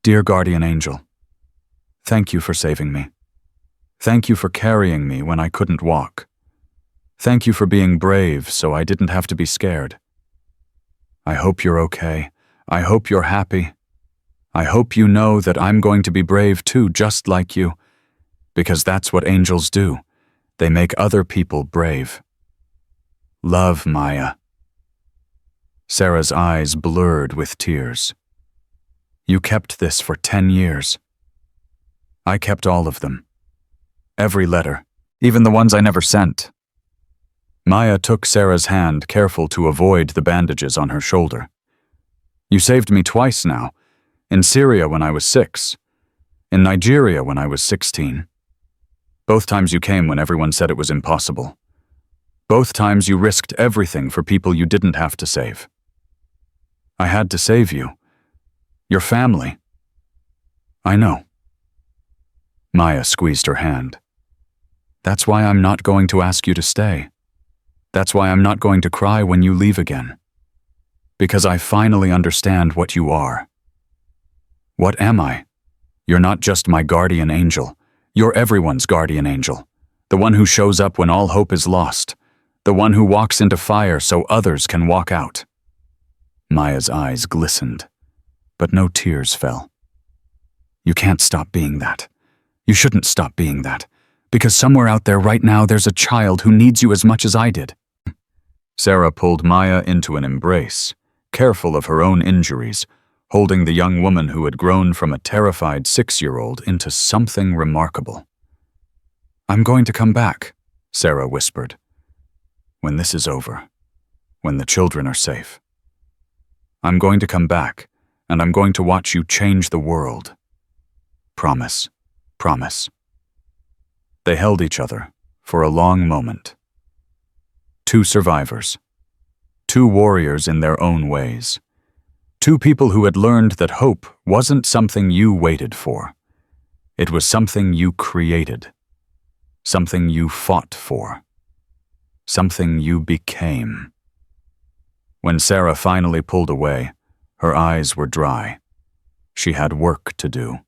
Dear Guardian Angel, thank you for saving me. Thank you for carrying me when I couldn't walk. Thank you for being brave so I didn't have to be scared. I hope you're okay. I hope you're happy. I hope you know that I'm going to be brave too, just like you, because that's what angels do. They make other people brave. Love, Maya. Sarah's eyes blurred with tears. You kept this for 10 years. I kept all of them. Every letter, even the ones I never sent. Maya took Sarah's hand, careful to avoid the bandages on her shoulder. You saved me twice now. In Syria when I was 6. In Nigeria when I was 16. Both times you came when everyone said it was impossible. Both times you risked everything for people you didn't have to save. I had to save you. Your family. I know. Maya squeezed her hand. That's why I'm not going to ask you to stay. That's why I'm not going to cry when you leave again. Because I finally understand what you are. What am I? You're not just my guardian angel. You're everyone's guardian angel. The one who shows up when all hope is lost. The one who walks into fire so others can walk out. Maya's eyes glistened, but no tears fell. You can't stop being that. You shouldn't stop being that, because somewhere out there right now there's a child who needs you as much as I did. Sarah pulled Maya into an embrace, careful of her own injuries, holding the young woman who had grown from a terrified 6-year-old into something remarkable. "I'm going to come back," Sarah whispered. "When this is over, when the children are safe. I'm going to come back, and I'm going to watch you change the world. Promise, promise." They held each other for a long moment. Two survivors. Two warriors in their own ways. Two people who had learned that hope wasn't something you waited for. It was something you created. Something you fought for. Something you became. When Sarah finally pulled away, her eyes were dry. She had work to do.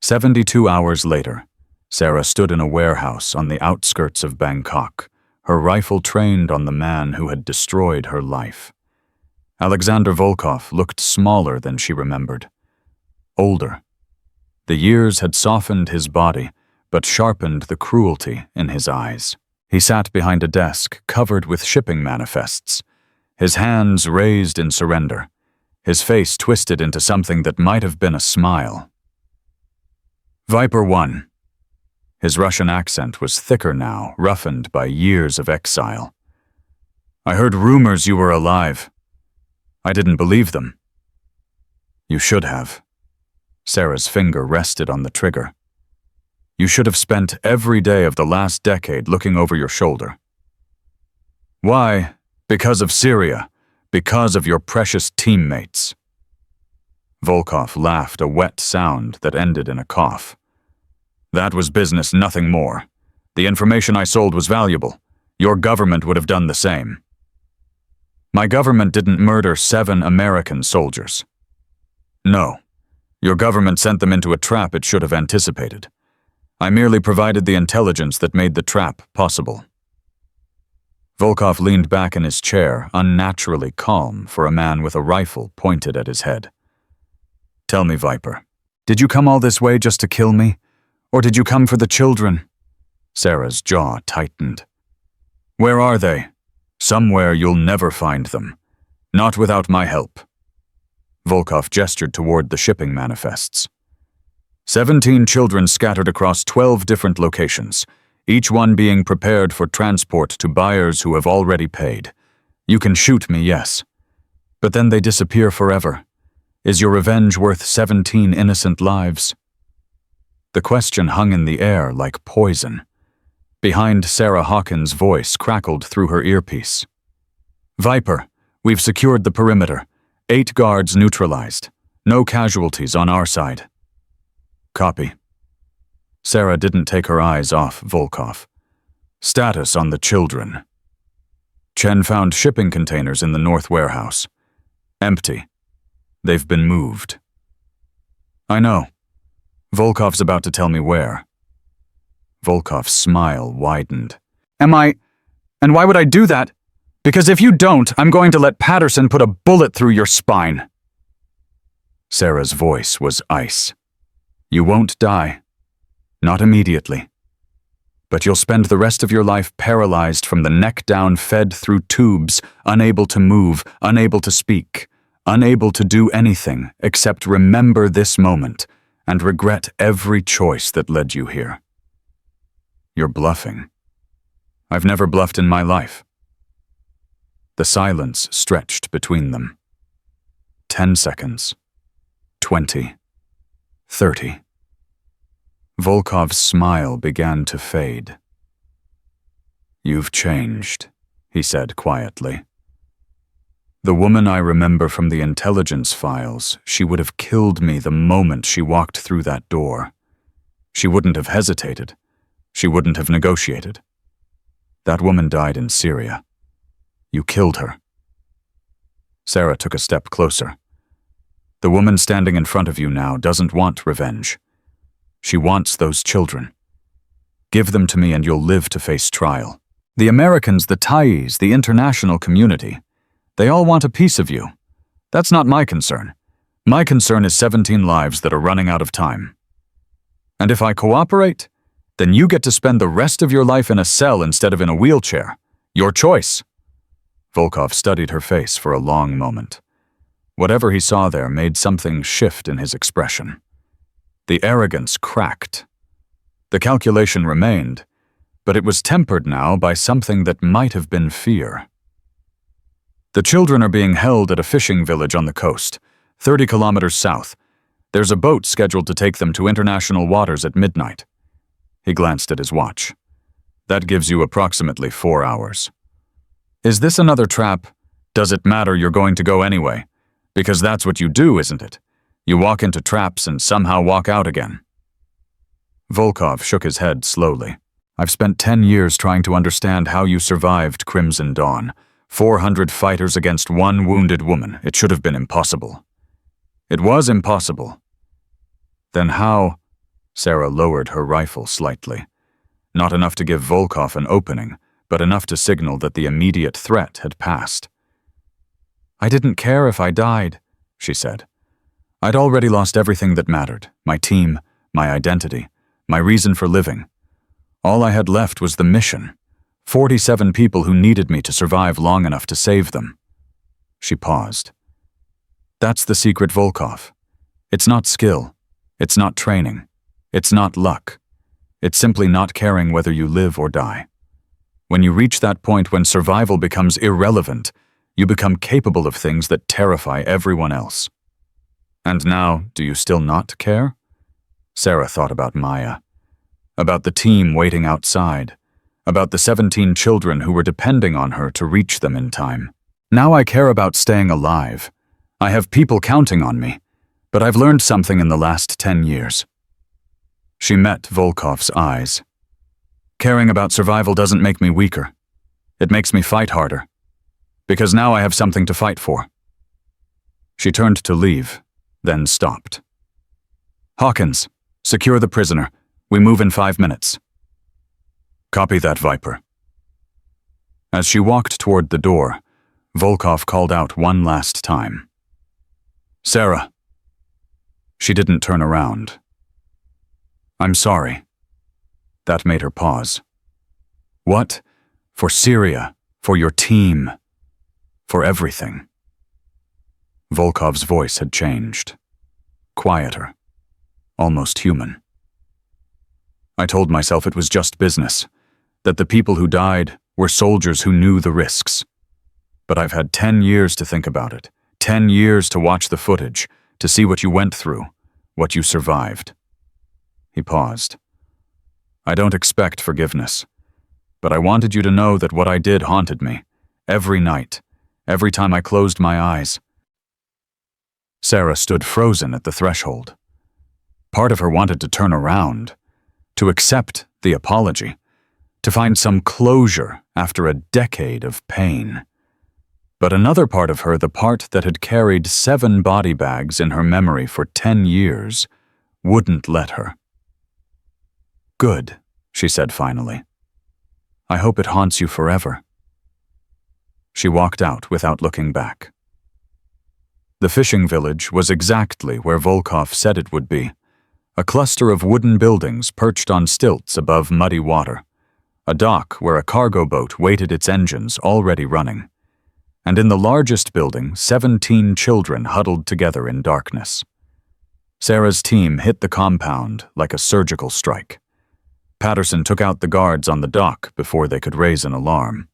72 hours later, Sarah stood in a warehouse on the outskirts of Bangkok, her rifle trained on the man who had destroyed her life. Alexander Volkov looked smaller than she remembered. Older. The years had softened his body, but sharpened the cruelty in his eyes. He sat behind a desk covered with shipping manifests, his hands raised in surrender, his face twisted into something that might have been a smile. Viper 1. His Russian accent was thicker now, roughened by years of exile. "I heard rumors you were alive. I didn't believe them." "You should have." Sarah's finger rested on the trigger. "You should have spent every day of the last decade looking over your shoulder." "Why? Because of Syria. Because of your precious teammates." Volkov laughed, a wet sound that ended in a cough. "That was business, nothing more. The information I sold was valuable. Your government would have done the same." "My government didn't murder 7 American soldiers." "No. Your government sent them into a trap it should have anticipated. I merely provided the intelligence that made the trap possible." Volkov leaned back in his chair, unnaturally calm for a man with a rifle pointed at his head. "Tell me, Viper, did you come all this way just to kill me? Or did you come for the children?" Sarah's jaw tightened. "Where are they? Somewhere you'll never find them. Not without my help." Volkov gestured toward the shipping manifests. 17 children scattered across 12 different locations, each one being prepared for transport to buyers who have already paid. You can shoot me, yes. But then they disappear forever. Is your revenge worth 17 innocent lives? The question hung in the air like poison. Behind Sarah Hawkins' voice crackled through her earpiece. "Viper, we've secured the perimeter. 8 guards neutralized. No casualties on our side." "Copy." Sarah didn't take her eyes off Volkov. "Status on the children." Chen found shipping containers in the north warehouse. Empty. They've been moved. "I know. Volkov's about to tell me where." Volkov's smile widened. And why would I do that? Because if you don't, I'm going to let Patterson put a bullet through your spine." Sarah's voice was ice. "You won't die. Not immediately. But you'll spend the rest of your life paralyzed from the neck down, fed through tubes, unable to move, unable to speak, unable to do anything except remember this moment and regret every choice that led you here." "You're bluffing." "I've never bluffed in my life." The silence stretched between them. 10 seconds. 20. 30. Volkov's smile began to fade. "You've changed," he said quietly. "The woman I remember from the intelligence files, she would have killed me the moment she walked through that door. She wouldn't have hesitated. She wouldn't have negotiated. That woman died in Syria. You killed her." Sarah took a step closer. "The woman standing in front of you now doesn't want revenge. She wants those children. Give them to me and you'll live to face trial. The Americans, the Thais, the international community, they all want a piece of you. That's not my concern. My concern is 17 lives that are running out of time." And if I cooperate, then you get to spend the rest of your life in a cell instead of in a wheelchair. Your choice." Volkov studied her face for a long moment. Whatever he saw there made something shift in his expression. The arrogance cracked. The calculation remained, but it was tempered now by something that might have been fear. "The children are being held at a fishing village on the coast, 30 kilometers south. There's a boat scheduled to take them to international waters at midnight." He glanced at his watch. "That gives you approximately 4 hours. Is this another trap? Does it matter, you're going to go anyway? Because that's what you do, isn't it? You walk into traps and somehow walk out again." Volkov shook his head slowly. "I've spent 10 years trying to understand how you survived Crimson Dawn. 400 fighters against one wounded woman. It should have been impossible." "It was impossible." "Then how?" Sarah lowered her rifle slightly. Not enough to give Volkov an opening, but enough to signal that the immediate threat had passed. "I didn't care if I died," she said. "I'd already lost everything that mattered, my team, my identity, my reason for living. All I had left was the mission. 47 people who needed me to survive long enough to save them." She paused. "That's the secret, Volkov. It's not skill. It's not training. It's not luck. It's simply not caring whether you live or die. When you reach that point when survival becomes irrelevant, you become capable of things that terrify everyone else." "And now, do you still not care?" Sarah thought about Maya, about the team waiting outside, about the 17 children who were depending on her to reach them in time. "Now I care about staying alive. I have people counting on me, but I've learned something in the last 10 years. She met Volkov's eyes. "Caring about survival doesn't make me weaker. It makes me fight harder. Because now I have something to fight for." She turned to leave, then stopped. "Hawkins, secure the prisoner. We move in 5 minutes." "Copy that, Viper." As she walked toward the door, Volkov called out one last time. "Sarah." She didn't turn around. "I'm sorry." That made her pause. "What? For Syria, for your team, for everything." Volkov's voice had changed. Quieter, almost human. "I told myself it was just business, that the people who died were soldiers who knew the risks. But I've had 10 years to think about it, 10 years to watch the footage, to see what you went through, what you survived." He paused. "I don't expect forgiveness, but I wanted you to know that what I did haunted me, every night, every time I closed my eyes." Sarah stood frozen at the threshold. Part of her wanted to turn around, to accept the apology, to find some closure after a decade of pain. But another part of her, the part that had carried 7 body bags in her memory for 10 years, wouldn't let her. "Good," she said finally. "I hope it haunts you forever." She walked out without looking back. The fishing village was exactly where Volkov said it would be, a cluster of wooden buildings perched on stilts above muddy water, a dock where a cargo boat waited its engines already running, and in the largest building, 17 children huddled together in darkness. Sarah's team hit the compound like a surgical strike. Patterson took out the guards on the dock before they could raise an alarm.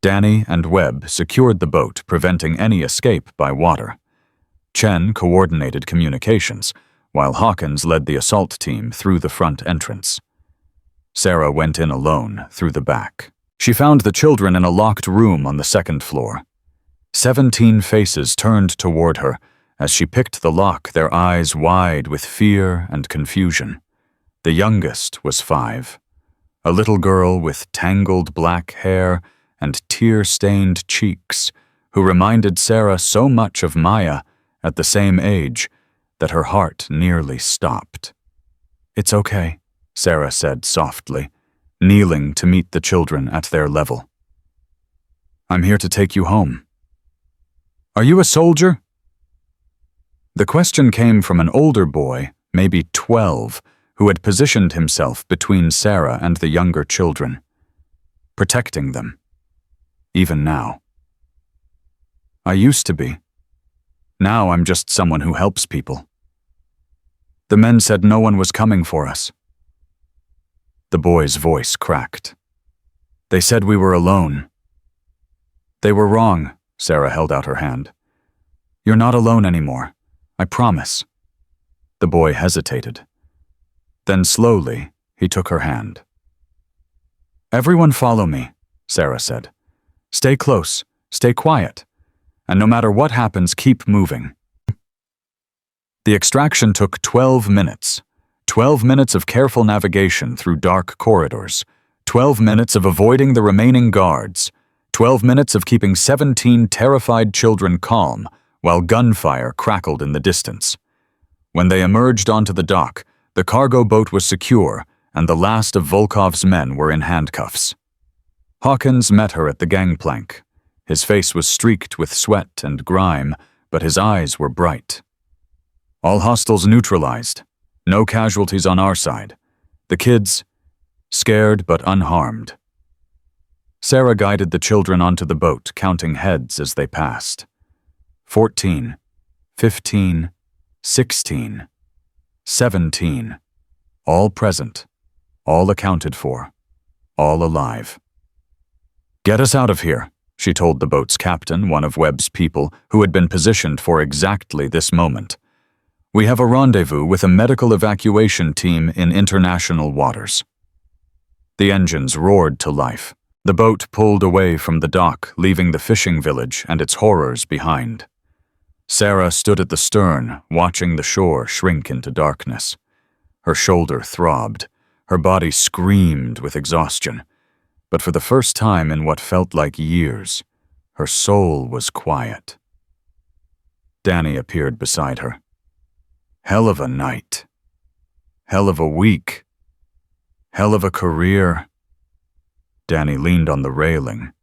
Danny and Webb secured the boat, preventing any escape by water. Chen coordinated communications, while Hawkins led the assault team through the front entrance. Sarah went in alone, through the back. She found the children in a locked room on the 2nd floor. 17 faces turned toward her as she picked the lock, their eyes wide with fear and confusion. The youngest was 5, a little girl with tangled black hair and tear-stained cheeks, who reminded Sarah so much of Maya at the same age that her heart nearly stopped. "It's okay," Sarah said softly, kneeling to meet the children at their level. "I'm here to take you home." "Are you a soldier?" The question came from an older boy, maybe 12, who had positioned himself between Sarah and the younger children, protecting them, even now. I used to be. Now I'm just someone who helps people. The men said no one was coming for us. The boy's voice cracked. They said we were alone. They were wrong, Sarah held out her hand. You're not alone anymore, I promise. The boy hesitated. Then slowly, he took her hand. Everyone follow me, Sarah said. Stay close, stay quiet, and no matter what happens, keep moving. The extraction took 12 minutes. 12 minutes of careful navigation through dark corridors. 12 minutes of avoiding the remaining guards. 12 minutes of keeping 17 terrified children calm while gunfire crackled in the distance. When they emerged onto the dock, the cargo boat was secure and the last of Volkov's men were in handcuffs. Hawkins met her at the gangplank. His face was streaked with sweat and grime, but his eyes were bright. All hostiles neutralized. No casualties on our side. The kids, scared but unharmed. Sarah guided the children onto the boat, counting heads as they passed. 14, 15, 16, 17. All present, all accounted for, all alive. Get us out of here, she told the boat's captain, one of Webb's people, who had been positioned for exactly this moment. We have a rendezvous with a medical evacuation team in international waters. The engines roared to life. The boat pulled away from the dock, leaving the fishing village and its horrors behind. Sarah stood at the stern, watching the shore shrink into darkness. Her shoulder throbbed. Her body screamed with exhaustion. But for the first time in what felt like years, her soul was quiet. Danny appeared beside her. Hell of a night. Hell of a week. Hell of a career. Danny leaned on the railing,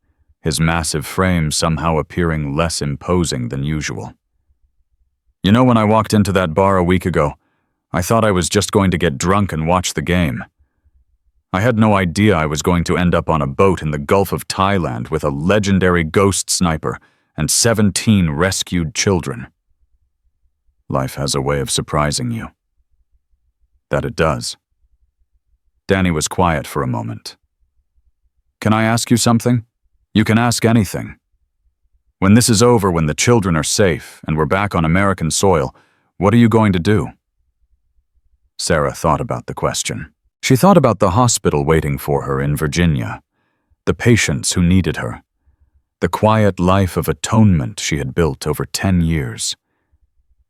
his massive frame somehow appearing less imposing than usual. You know, when I walked into that bar a week ago, I thought I was just going to get drunk and watch the game. I had no idea I was going to end up on a boat in the Gulf of Thailand with a legendary ghost sniper and 17 rescued children. Life has a way of surprising you. That it does. Danny was quiet for a moment. Can I ask you something? You can ask anything. When this is over, when the children are safe and we're back on American soil, what are you going to do? Sarah thought about the question. She thought about the hospital waiting for her in Virginia, the patients who needed her, the quiet life of atonement she had built over 10 years.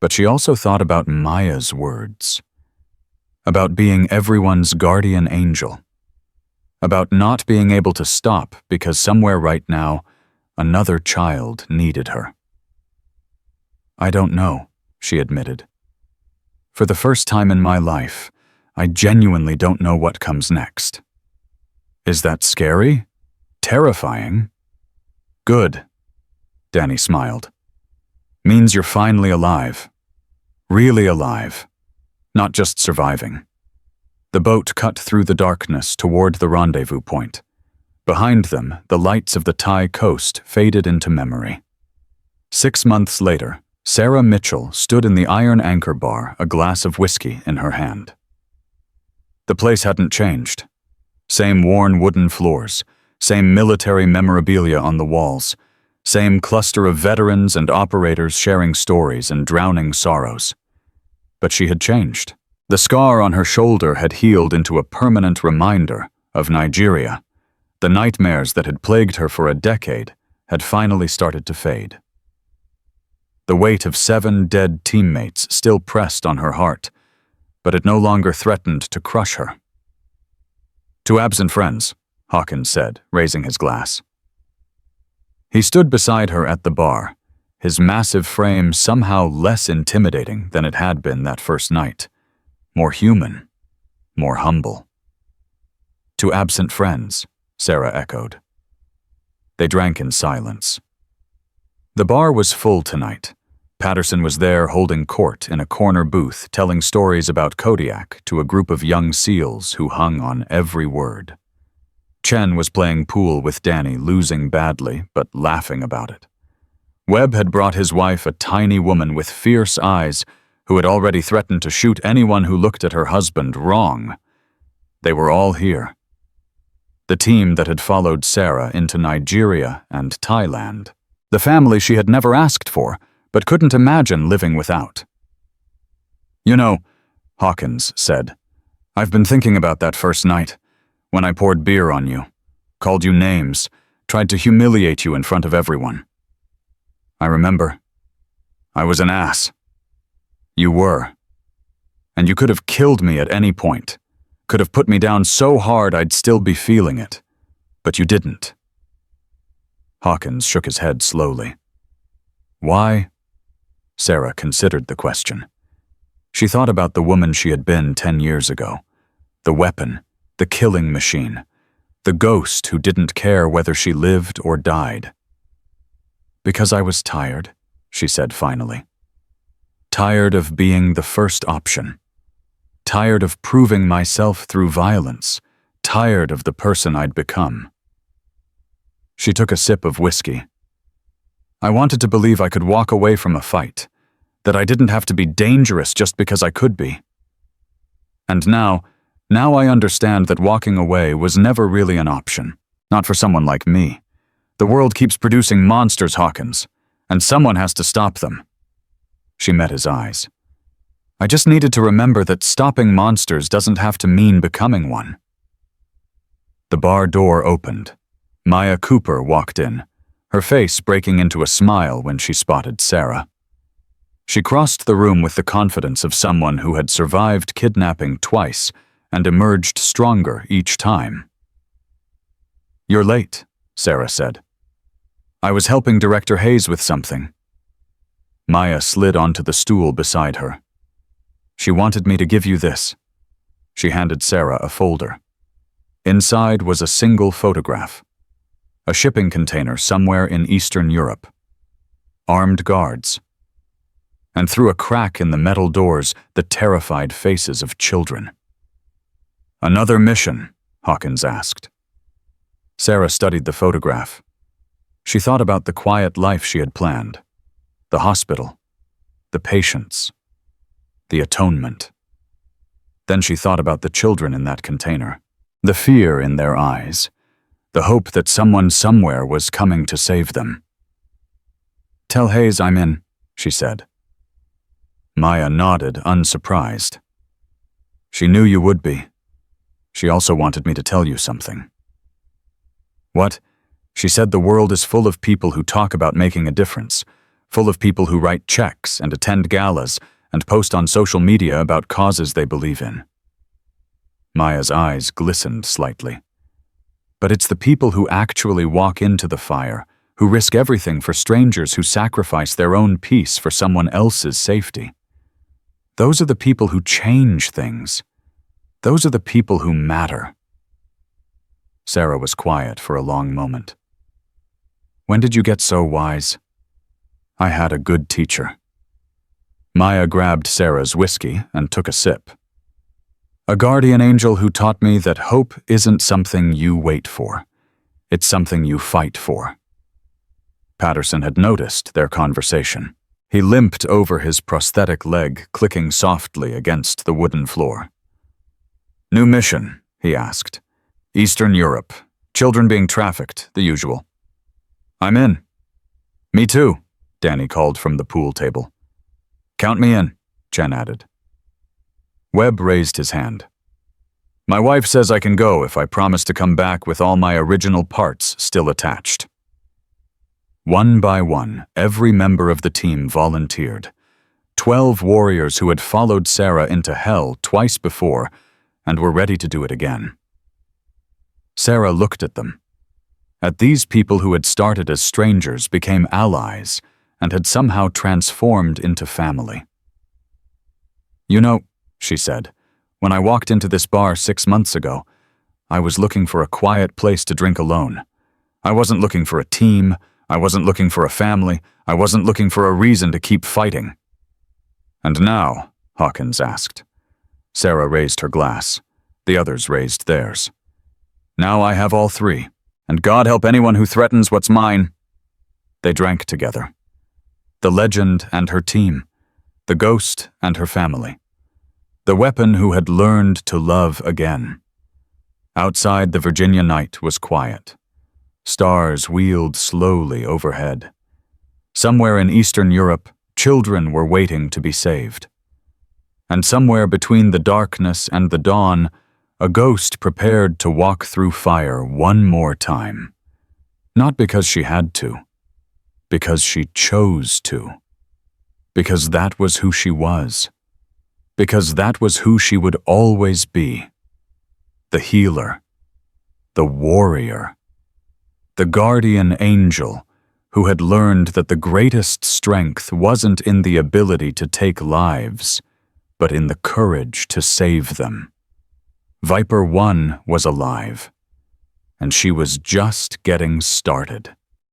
But she also thought about Maya's words, about being everyone's guardian angel, about not being able to stop because somewhere right now, another child needed her. I don't know, she admitted. For the first time in my life, I genuinely don't know what comes next. Is that scary? Terrifying? Good, Danny smiled. Means you're finally alive. Really alive. Not just surviving. The boat cut through the darkness toward the rendezvous point. Behind them, the lights of the Thai coast faded into memory. 6 months later, Sarah Mitchell stood in the Iron Anchor bar, a glass of whiskey in her hand. The place hadn't changed. Same worn wooden floors, same military memorabilia on the walls, same cluster of veterans and operators sharing stories and drowning sorrows. But she had changed. The scar on her shoulder had healed into a permanent reminder of Nigeria. The nightmares that had plagued her for a decade had finally started to fade. The weight of 7 dead teammates still pressed on her heart, but it no longer threatened to crush her. To absent friends, Hawkins said, raising his glass. He stood beside her at the bar, his massive frame somehow less intimidating than it had been that first night. More human, more humble. To absent friends, Sarah echoed. They drank in silence. The bar was full tonight. Patterson was there holding court in a corner booth, telling stories about Kodiak to a group of young SEALs who hung on every word. Chen was playing pool with Danny, losing badly, but laughing about it. Webb had brought his wife, a tiny woman with fierce eyes, who had already threatened to shoot anyone who looked at her husband wrong. They were all here. The team that had followed Sarah into Nigeria and Thailand. The family she had never asked for, but couldn't imagine living without. "You know," Hawkins said, "I've been thinking about that first night, when I poured beer on you, called you names, tried to humiliate you in front of everyone. I remember. I was an ass. You were. And you could have killed me at any point, could have put me down so hard I'd still be feeling it, but you didn't." Hawkins shook his head slowly. "Why?" Sarah considered the question. She thought about the woman she had been 10 years ago, the weapon, the killing machine, the ghost who didn't care whether she lived or died. "Because I was tired," she said finally. "Tired of being the first option. Tired of proving myself through violence. Tired of the person I'd become." She took a sip of whiskey. "I wanted to believe I could walk away from a fight, that I didn't have to be dangerous just because I could be. And now I understand that walking away was never really an option, not for someone like me. The world keeps producing monsters, Hawkins, and someone has to stop them." She met his eyes. "I just needed to remember that stopping monsters doesn't have to mean becoming one." The bar door opened. Maya Cooper walked in, her face breaking into a smile when she spotted Sarah. She crossed the room with the confidence of someone who had survived kidnapping twice and emerged stronger each time. "You're late," Sarah said. "I was helping Director Hayes with something." Maya slid onto the stool beside her. "She wanted me to give you this." She handed Sarah a folder. Inside was a single photograph. A shipping container somewhere in Eastern Europe. Armed guards. And through a crack in the metal doors, the terrified faces of children. "Another mission?" Hawkins asked. Sarah studied the photograph. She thought about the quiet life she had planned. The hospital. The patients. The atonement. Then she thought about the children in that container. The fear in their eyes. The hope that someone somewhere was coming to save them. "Tell Hayes I'm in," she said. Maya nodded, unsurprised. "She knew you would be. She also wanted me to tell you something." "What?" She said the world is full of people who talk about making a difference, full of people who write checks and attend galas and post on social media about causes they believe in. Maya's eyes glistened slightly. "But it's the people who actually walk into the fire, who risk everything for strangers who sacrifice their own peace for someone else's safety. Those are the people who change things. Those are the people who matter." Sarah was quiet for a long moment. "When did you get so wise?" "I had a good teacher." Maya grabbed Sarah's whiskey and took a sip. "A guardian angel who taught me that hope isn't something you wait for. It's something you fight for." Patterson had noticed their conversation. He limped over his prosthetic leg, clicking softly against the wooden floor. "New mission?" he asked. "Eastern Europe. Children being trafficked, the usual." "I'm in." "Me too," Danny called from the pool table. "Count me in," Chen added. Webb raised his hand. "My wife says I can go if I promise to come back with all my original parts still attached." One by one, every member of the team volunteered. 12 warriors who had followed Sarah into hell twice before and were ready to do it again. Sarah looked at them. At these people who had started as strangers, became allies, and had somehow transformed into family. "You know," she said, "when I walked into this bar 6 months ago, I was looking for a quiet place to drink alone. I wasn't looking for a team I wasn't looking for a family. I wasn't looking for a reason to keep fighting. And now? Hawkins asked. Sarah raised her glass. The others raised theirs. Now I have all three, and God help anyone who threatens what's mine. They drank together. The legend and her team. The ghost and her family. The weapon who had learned to love again. Outside, the Virginia night was quiet. Stars wheeled slowly overhead. Somewhere in Eastern Europe, children were waiting to be saved. And somewhere between the darkness and the dawn, a ghost prepared to walk through fire one more time. Not because she had to, because she chose to. Because that was who she was. Because that was who she would always be. The healer. The warrior. The guardian angel who had learned that the greatest strength wasn't in the ability to take lives, but in the courage to save them. Viper 1 was alive, and she was just getting started.